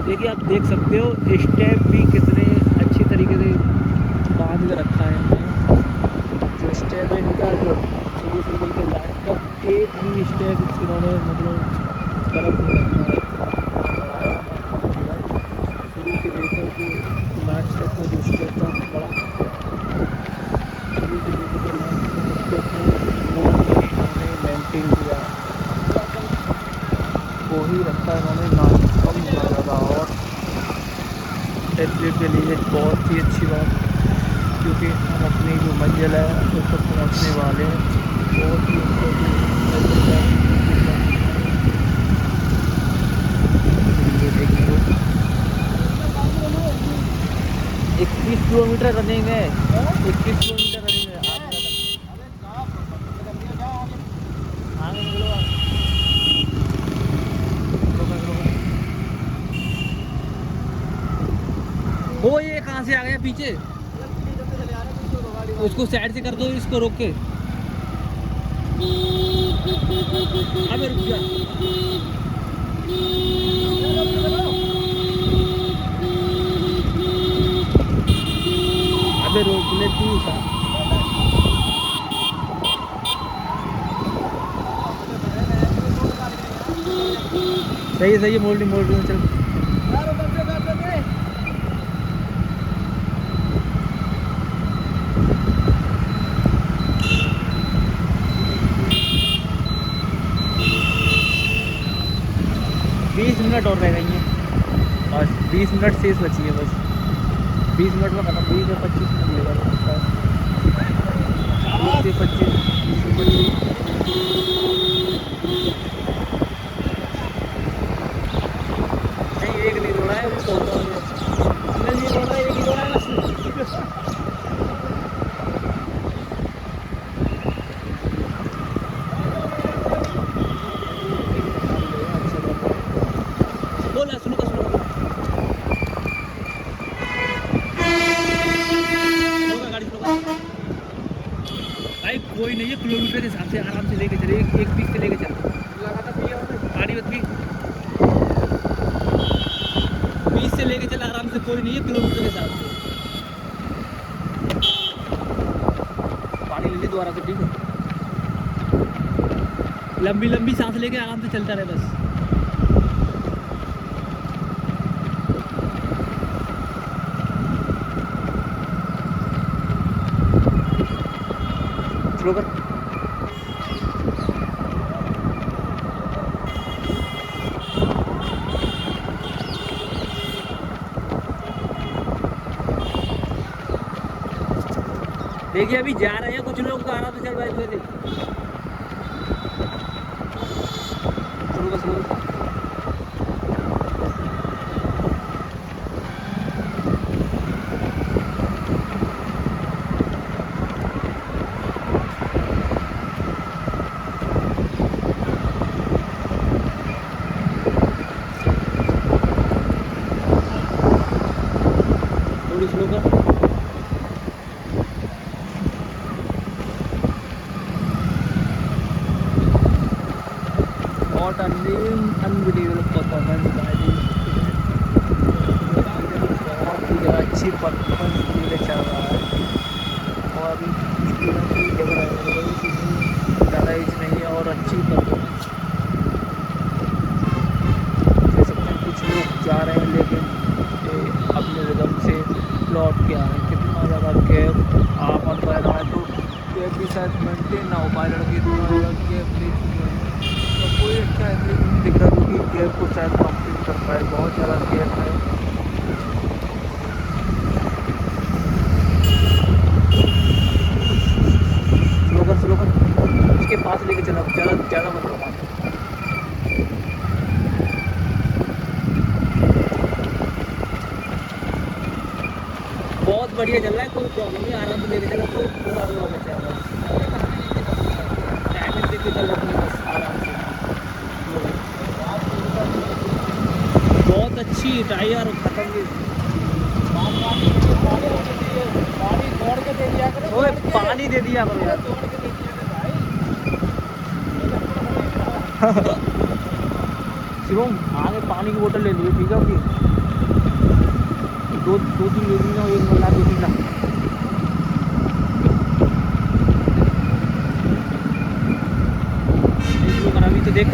देखिए, आप देख सकते हो स्टेप भी कितने अच्छी तरीके से बांध के रखा है इन्होंने। जो स्टेप है इनका, जो शुरू से लेकर लास्ट तक एक भी स्टेप इन्होंने मतलब गलत नहीं रखा है। शुरू से लेकर के लास्ट तक का जो स्टेप था बड़ा, शुरू से लेकर लास्ट तक वो इन्होंने मेंटेन किया, वो ही रखा इन्होंने, ना कम ज़्यादा। और एथलीट के लिए बहुत ही अच्छी बात, क्योंकि हम अपनी जो मंजिल है उस तक पहुँचने वाले हैं। बहुत ही देखने को 21 किलोमीटर रनिंग है, 21 किलोमीटर रनिंग है। आगे निकलो। वो ये कहाँ से आ गया पीछे? उसको साइड से कर दो, इसको रोक के। अबे रुक जा। अबे रोक ले तू सा। सही है मोड़ ली चल। 20 मिनट और रह गई हैं, बस 20 मिनट शेष बची है बस। 20 मिनट में खत्म, 20 या 25 मिनट लगेगा बस। 20 से 25 नहीं, एक नहीं दौड़ा है, नहीं दौड़ा है, एक ही दौड़ा है बस। बोला सुनो गाड़ी भाई कोई नहीं है, किलोमीटर के हिसाब से आराम से लेके चले, एक 20 से लेके चल। गाड़ी मत भी 20 से लेके चल आराम से, कोई नहीं है, किलोमीटर के हिसाब से। पानी ले ली दोबारा से, ठीक है। लंबी सांस लेके आराम से चलता रहे बस। स्लो कर। देखिए अभी जा रहे हैं कुछ लोग, तो आराम से चल भाई। शुरू कर। थोड़ी स्लो कर। What an unbelievable performance by the बहुत ही ज़्यादा अच्छी परफॉर्मेंस मुझे चल रहा है। और अभी ज़्यादा एज नहीं है और अच्छी परफॉर्मेंस दे सकते हैं। कुछ लोग जा रहे हैं लेकिन अपने रिदम से लौट के आ रहे हैं। कितना ज़्यादा गैप आपन रह रहा है, तो गैप भी शायद मेंटेन ना हो पाए। लड़के इतना ज़्यादा गैप ले चुके हैं, तो कोई अच्छा एथलीट नहीं दिख रहा क्योंकि गैप को शायद कंप्लीट कर पाए। बहुत ज़्यादा गैप है। स्लो कर, उसके पास लेके चला, ज़्यादा मत रोका। बहुत बढ़िया चल रहा है, कोई प्रॉब्लम नहीं, आराम से लेके चला, कोई पूरा हो बचा है बस। टाइमिंग देख के चल रहा बस आराम से। बहुत अच्छी ट्राई यार, खत्म भी। ओए पानी दे दिया करो यार। शिवम आगे पानी की बोतल ले लीजिए, ठीक है। अभी दो तीन ले लीजिए, एक मिला 2-3 ला। अभी तो देख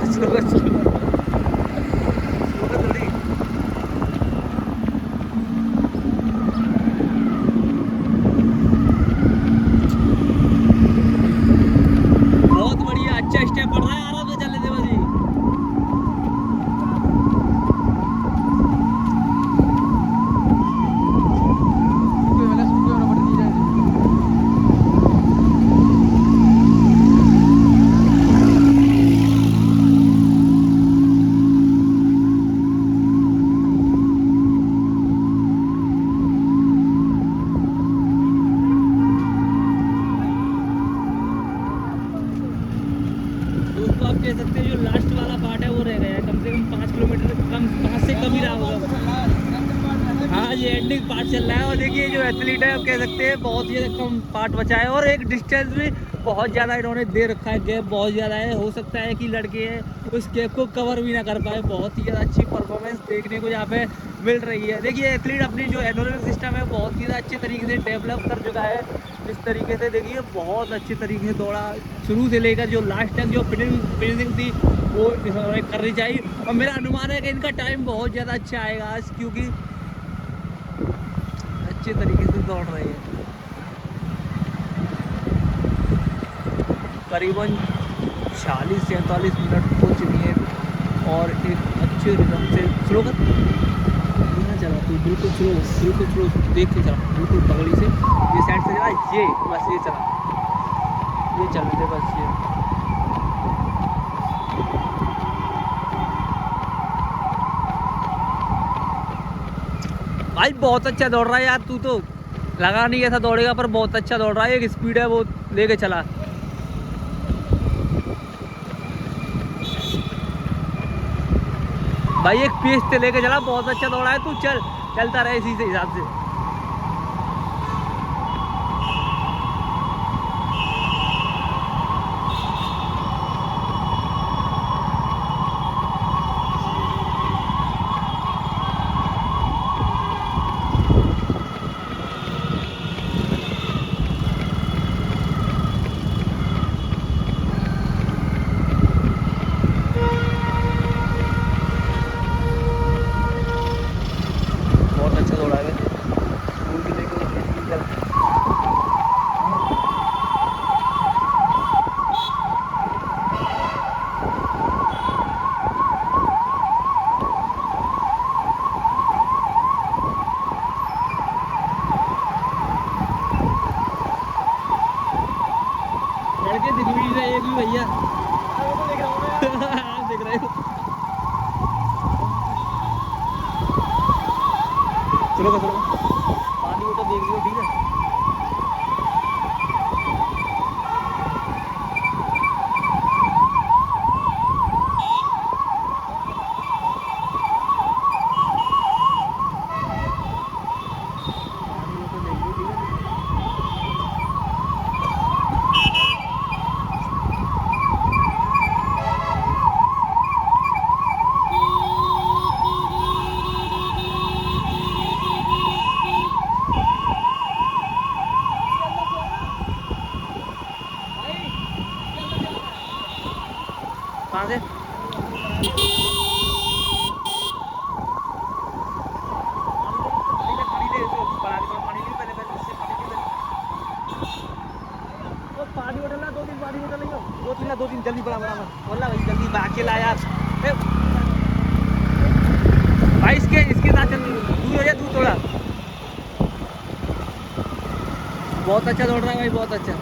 स्लो कर जल्दी। बहुत बढ़िया, अच्छा स्टेप बढ़ रहा है, आराम से चल लेते भाई। दोस्तों आप कह सकते हैं जो लास्ट वाला पार्ट है वो रह गया है। आज एंडिंग पार्ट चल रहा है और देखिए जो एथलीट है कह सकते हैं बहुत ही कम पार्ट बचा है और एक डिस्टेंस भी बहुत ज़्यादा इन्होंने दे रखा है, गैप बहुत ज़्यादा है। हो सकता है कि लड़के हैं उस गैप को कवर भी ना कर पाए। बहुत ही ज़्यादा अच्छी परफॉर्मेंस देखने को यहाँ पे मिल रही है। देखिए एथलीट अपनी जो एंडोरेंस सिस्टम है बहुत ही ज़्यादा अच्छे तरीके से डेवलप कर चुका है। इस तरीके से देखिए बहुत अच्छे तरीके से दौड़ा, शुरू से लेकर जो लास्ट तक जो फिनिशिंग थी वो करनी चाहिए। और मेरा अनुमान है कि इनका टाइम बहुत ज़्यादा अच्छा आएगा आज, क्योंकि अच्छे तरीके से दौड़ रहे हैं। करीबन 40-47 मिनट हो चुकी हैं और एक अच्छे रिदम से स्लो कर चला तू, बिल्कुल स्लो देख के चला, बिल्कुल पगड़ी से ये साइड से चला, ये बस ये चला, ये चल रहे बस ये। भाई बहुत अच्छा दौड़ रहा है यार, तू तो लगा नहीं ऐसा दौड़ेगा पर बहुत अच्छा दौड़ रहा है। एक स्पीड है वो लेके चला। भाई एक पेस से लेके चला, बहुत अच्छा दौड़ा है तू। चलता रहे इसी से हिसाब से। लड़के दिख भी रहे एक भी भैया। आप देख रहे हो। चलो पानी वो तो देख लियो, ठीक है। कहाँ से? पानी बोतल ना, 2-3 पानी बोतल नहीं हो, 2-3 जल्दी बड़ा बोला भाई, जल्दी अकेला यार भाई। इसके साथ चल, दूर हो जाए, दूर थोड़ा। बहुत अच्छा दौड़ रहा है भाई, बहुत अच्छा।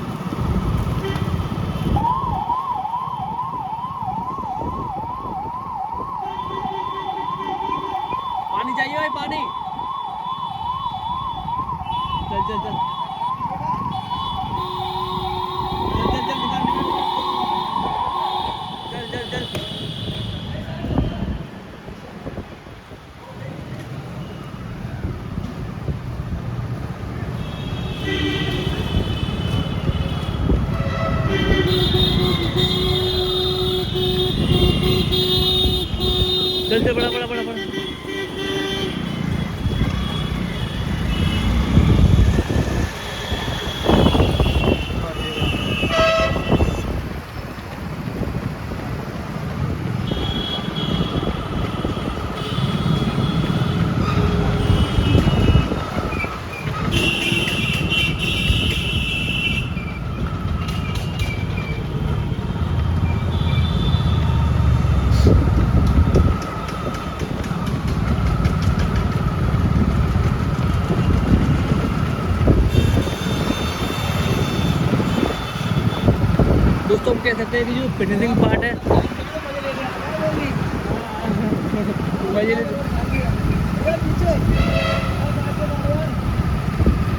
पानी चाहिए भाई, पानी। चल चल चल चल चल निकाल निकाल, चल चल चल। चल चल, बड़ा बड़ा बड़ा बड़ा। दोस्तों हम कह सकते हैं कि जो फिनिशिंग पार्ट है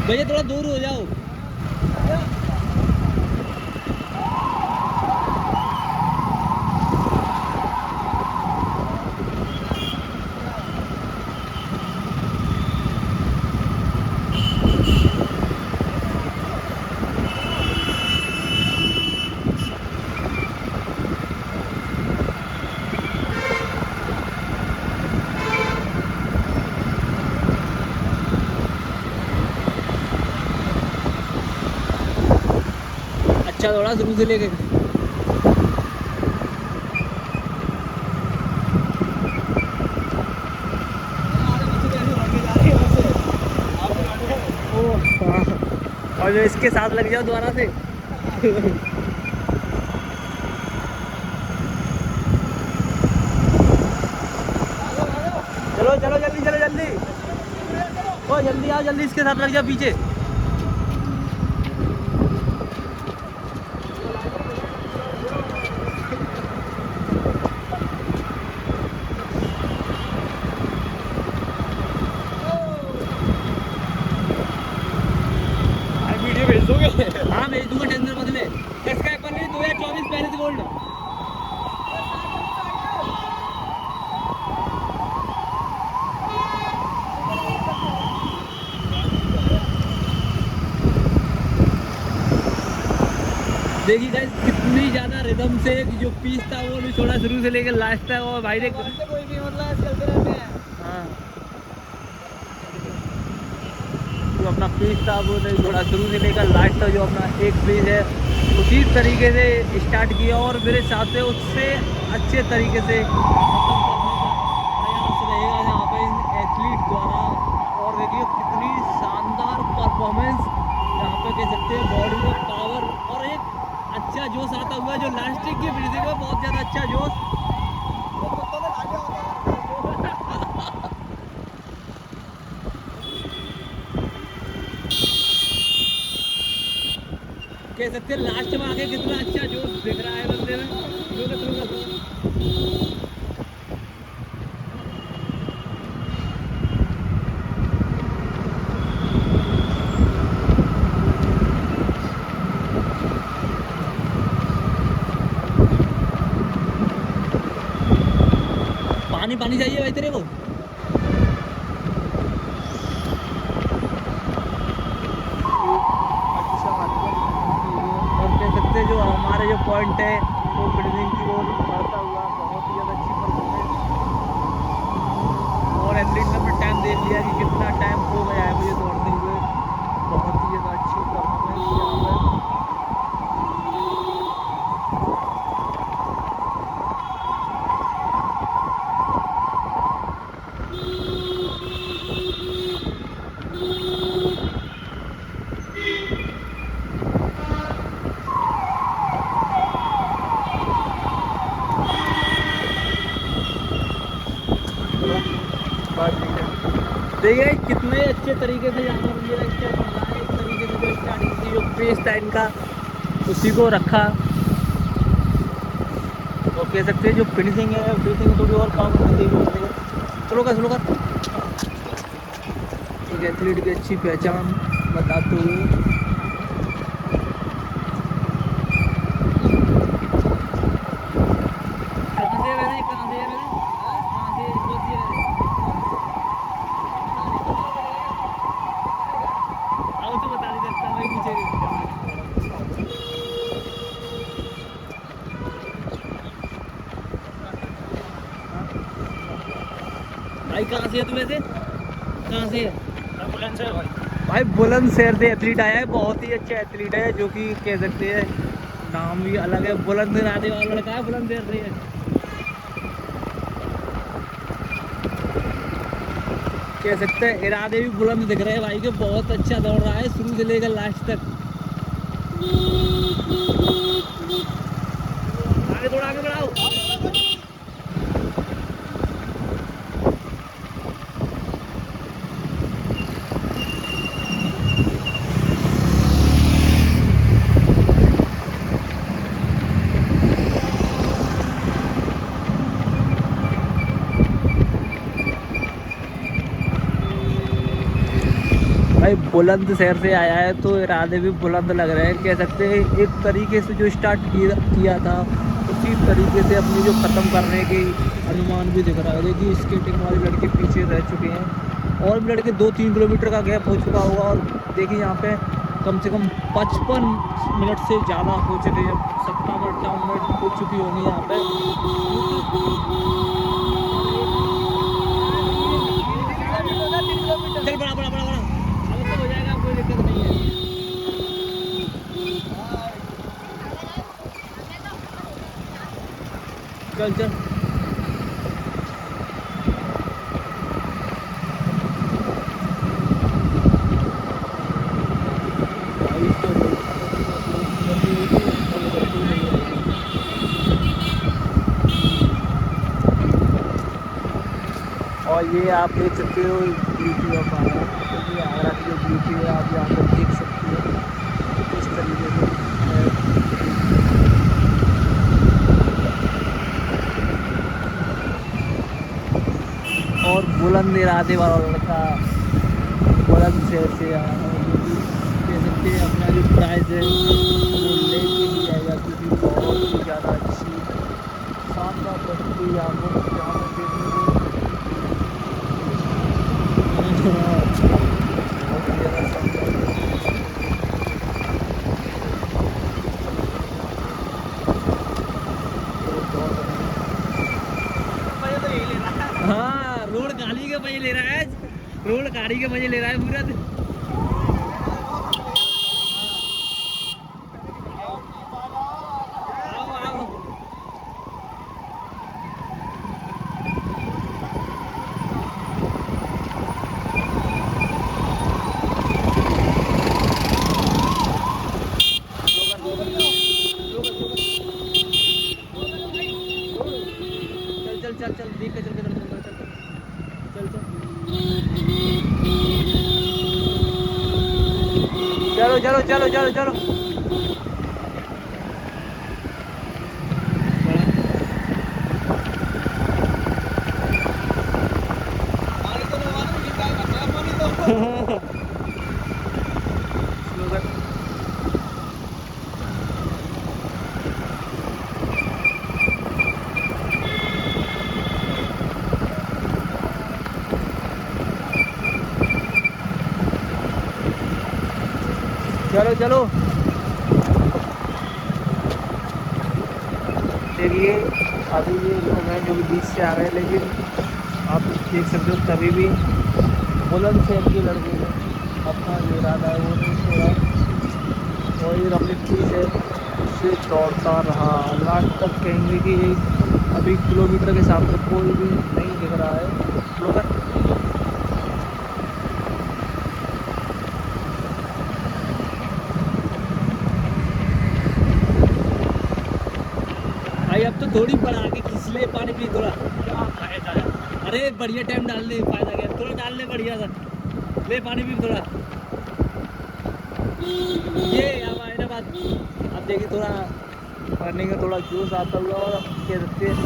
भैया थोड़ा दूर हो जाओ। अच्छा दौड़ा शुरू से लेके। ओ हाँ, और जो इसके साथ लग जाओ दोबारा से। चलो चलो जल्दी चलो जल्दी, ओ जल्दी आओ जल्दी, इसके साथ लग जाओ पीछे। वीडियो भेज दोगे? हाँ भेज दूंगा, टेंशन मत ले। इसका एप्पल नहीं 2024 पेरिस गोल्ड। देखिए गाइस कितनी ज्यादा रिदम से जो पीस था वो भी थोड़ा शुरू से लेकर लास्ट तक, और भाई देख कोई भी मतलब चलते रहते हैं। हाँ जो अपना पीस था वो नहीं, थोड़ा शुरू से लेकर लास्ट तक जो अपना एक पीस है उसी तरीके से स्टार्ट किया, और मेरे हिसाब से उससे अच्छे तरीके से प्रयास रहेगा यहाँ पे एथलीट द्वारा। और देखिए कितनी शानदार परफॉर्मेंस यहाँ पे कह सकते हैं, बॉडी में पावर और एक अच्छा जोश आता हुआ जो लास्टिक की फिनिशिंग में बहुत ज़्यादा अच्छा जोश। कह सकते हैं लास्ट में आके कितना अच्छा जोश दिख रहा है बंदे में। पानी पानी चाहिए भाई तेरे को? और कह सकते हैं जो हमारे जो पॉइंट है वो बिल्डिंग की ओर बढ़ता हुआ बहुत ही ज़्यादा अच्छी परफॉर्मेंस। और एथलीट ने अपना टाइम देख लिया कि कितना टाइम हो गया है मुझे दौड़ते हुए। बहुत ही ज़्यादा अच्छी परफॉर्मेंस यहाँ पर। देखिए कितने अच्छे तरीके से यहाँ पर मेरा स्टेप बन रहा है। एक तरीके से जो स्टार्टिंग की जो पेस था इनका उसी को रखा, और कह सकते हैं जो फिनिशिंग है फिनिशिंग थोड़ी और काम करनी चाहिए। चलो कर चलो कर। एक एथलीट की अच्छी पहचान बताते हुए भाई कहाँ से है तू वैसे? कहाँ से है? बुलंदशहर भाई बुलंदशहर से एथलीट आया है, बहुत ही अच्छा एथलीट है जो कि कह सकते हैं नाम भी अलग है, बुलंद इरादे वाला लड़का है बुलंदशहर से है। कह सकते हैं इरादे भी बुलंद दिख रहे हैं भाई के, बहुत अच्छा दौड़ रहा है शुरू से लेकर लास्ट तक। आगे थोड़ा आगे बढ़ाओ। भाई बुलंदशहर से आया है तो इरादे भी बुलंद लग रहे हैं। कह सकते हैं एक तरीके से जो स्टार्ट किया था उसी तरीके से अपनी जो ख़त्म करने की अनुमान भी दिख रहा है। देखिए स्केटिंग वाले लड़के पीछे रह चुके हैं और भी लड़के 2-3 किलोमीटर का गैप हो चुका होगा। और देखिए यहाँ पे कम से कम 55 मिनट से ज़्यादा हो चुके हैं, 57-58 मिनट हो चुकी होंगी यहाँ पे। चल बड़ा बड़ा बड़ा बड़ा अब तो हो जाएगा, कोई दिक्कत नहीं है। चल चल और ये आप देख सकते हो ब्यूटी ऑफ आगरा, क्योंकि आगरा की जो ब्यूटी है आप यहाँ पर देख सकते हो इस तरीके से है। और बुलंद इरादे वाला लड़का बुलंद शहर से आया है, जो कि कह सकते हैं अपना जो प्राइस है वो ले के ही जाएगा, क्योंकि बहुत ही ज़्यादा अच्छी शानदार प्रस्तुति यहाँ पर देखने को हाँ, रोड गाड़ी के मजे ले रहा है, रोड गाड़ी के मजे ले रहा है पूरा। चल चल देख के चल के चल चल चल चलो चलो चलो चलो चलो चलो चलो देखिए अभी ये लोग हैं जो भी बीच से आ गए, लेकिन आप देख सकते हो तभी भी बुलंद शहर के लड़के ने अपना जो इरादा है वो नहीं छोड़ा और ये अपनी पीस है उससे दौड़ता रहा लास्ट तक। कहेंगे कि अभी किलोमीटर के हिसाब से कोई भी नहीं दिख रहा है। भाई अब तो थोड़ी बढ़ा के खींच ले पानी पी थोड़ा, क्या फायदा है। अरे बढ़िया टाइम डालने फायदा क्या, थोड़ा डालने बढ़िया सा ले पानी पी थोड़ा। ये अब आए ना बात, अब देखिए थोड़ा भरने का थोड़ा जोश आता हुआ और कह सकते हैं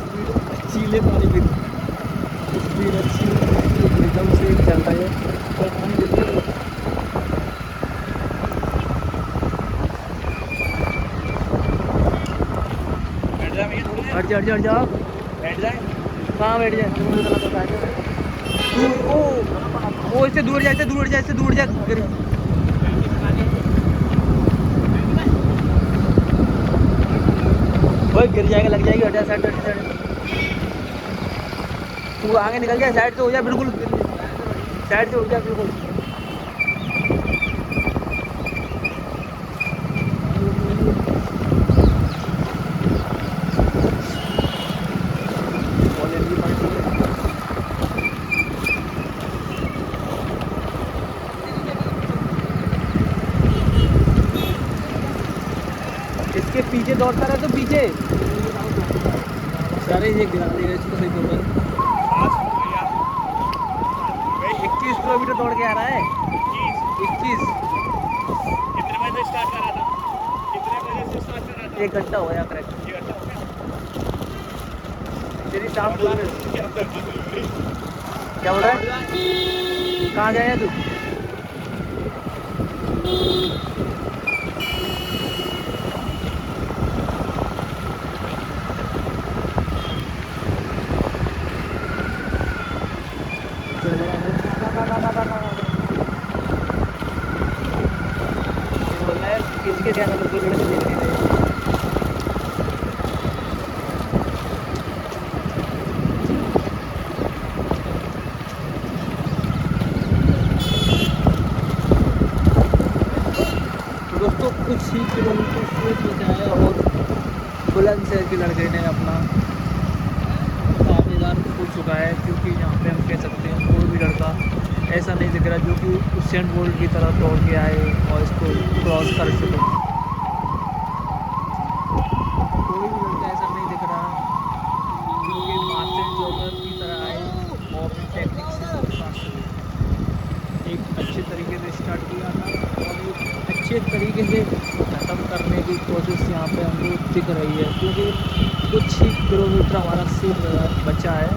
स्पीड अच्छी ले पानी पी, स्पीड अच्छी एकदम से चल रहा है और पानी देते हट जा हट जाओ बैठ जाए। कहाँ बैठ जाए तू? ओ इससे दूर जाए, दूर जाए, दूर जाए गिर जाएगा, लग जाएगी। हट जा साइड तू आगे निकल जाए, साइड से हो जाए बिल्कुल, साइड से हो जाए बिल्कुल। इसके पीछे दौड़ता रहे तो पीछे सारे ये गिरा देगा इसको सही तौर पर। 21 किलोमीटर दौड़ के आ रहा है। 21 कितने बजे स्टार्ट करा था? कितने बजे से स्टार्ट करा था? 1 घंटा हो गया करेक्ट। तेरी साफ बोल क्या बोल रहा है? कहाँ जाए तू? किसके ध्यान में दो लड़के देख रहे थे। बुलंदशहर के लड़के ने अपना दावेदार खोल चुका है, क्योंकि यहाँ पे हम कह सकते हैं कोई भी लड़का ऐसा नहीं दिख रहा जो कि उसेन बोल्ट की तरह दौड़ के आए और इसको क्रॉस कर सके। कोई भी लड़का ऐसा नहीं दिख रहा जो कि मार्टिन जॉगर की तरह आए और अपनी टेक्निक से एक अच्छे तरीके से स्टार्ट किया था और एक अच्छे तरीके से ख़त्म करने की कोशिश यहाँ पे हमको दिख रही है, क्योंकि कुछ ही किलोमीटर हमारा सिर्फ बचा है।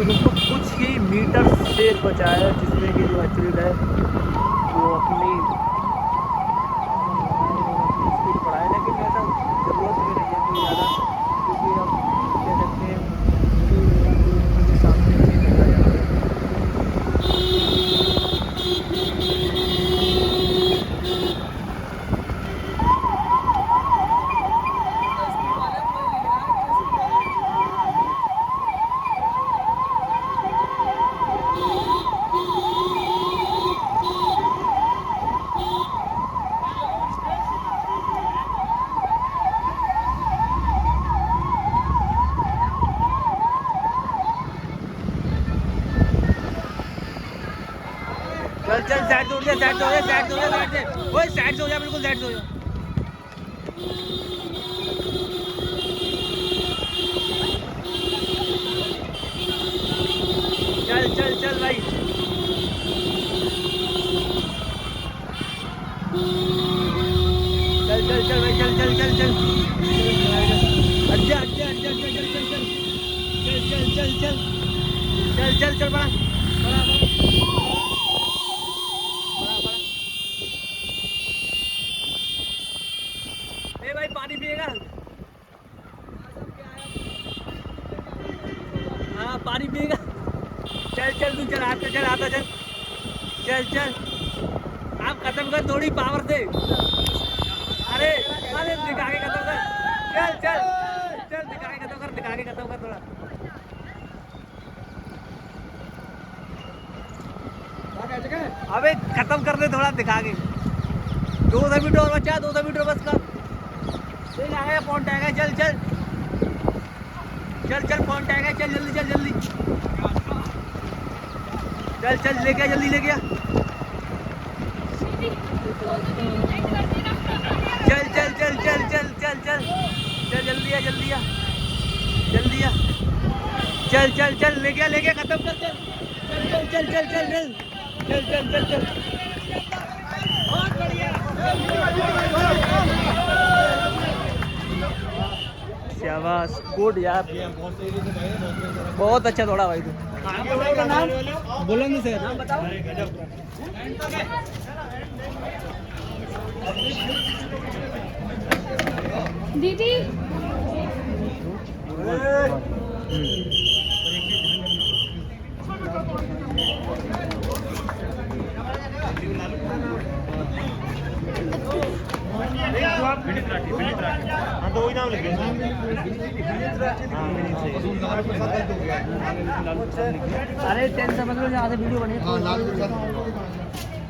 कुछ ही मीटर से बचा है, जिसमें कि जो एथलीट है वो अपनी स्पीड बढ़ाए, लेकिन ऐसा ज़रूरत भी नहीं है कोई ज़्यादा, क्योंकि हम कह सकते हैं कि सामने नहीं देखा जाता है। चल चल साइड से उठ जा, साइड से हो जा, साइड से हो जा, साइड से ओए साइड से हो जा, बिल्कुल साइड से हो जा। चल चल चल भाई, चल चल चल भाई, चल चल चल चल, अच्छा अच्छा अच्छा चल चल चल चल चल चल चल चल चल चल बड़ा बड़ा बड़ा। ए भाई पानी पिएगा? हाँ पानी पिएगा? चल चल तू चल, आता चल, आता चल, चल चल, आप खत्म कर थोड़ी पावर से। अरे अरे दिखा के खत्म कर, चल चल चल, दिखा के खत्म कर, दिखा के खत्म कर थोड़ा। अबे खत्म कर दे थोड़ा दिखा के, 200 मीटर और बचा, 200 मीटर बस का। चल आएगा पॉइंट आएगा, चल चल चल चल पॉइंट आएगा, चल जल्दी चल जल्दी, चल चल लेके आ, जल्दी लेके आ, चल चल चल चल चल चल चल चल जल्दी आ, जल्दी आ, जल्दी आ, चल चल चल लेके आ, लेके खत्म कर, चल चल चल चल चल चल चल चल चल चल, बहुत बढ़िया, शाबाश, गुड यार, बहुत अच्छा दौड़ा भाई तू। नाम बुलंदशहर, नाम बताओ। दीदी हाँ तो वही नाम लिखे अरे टेंशन मतलब यहाँ से वीडियो बनी हाँ लाल के साथ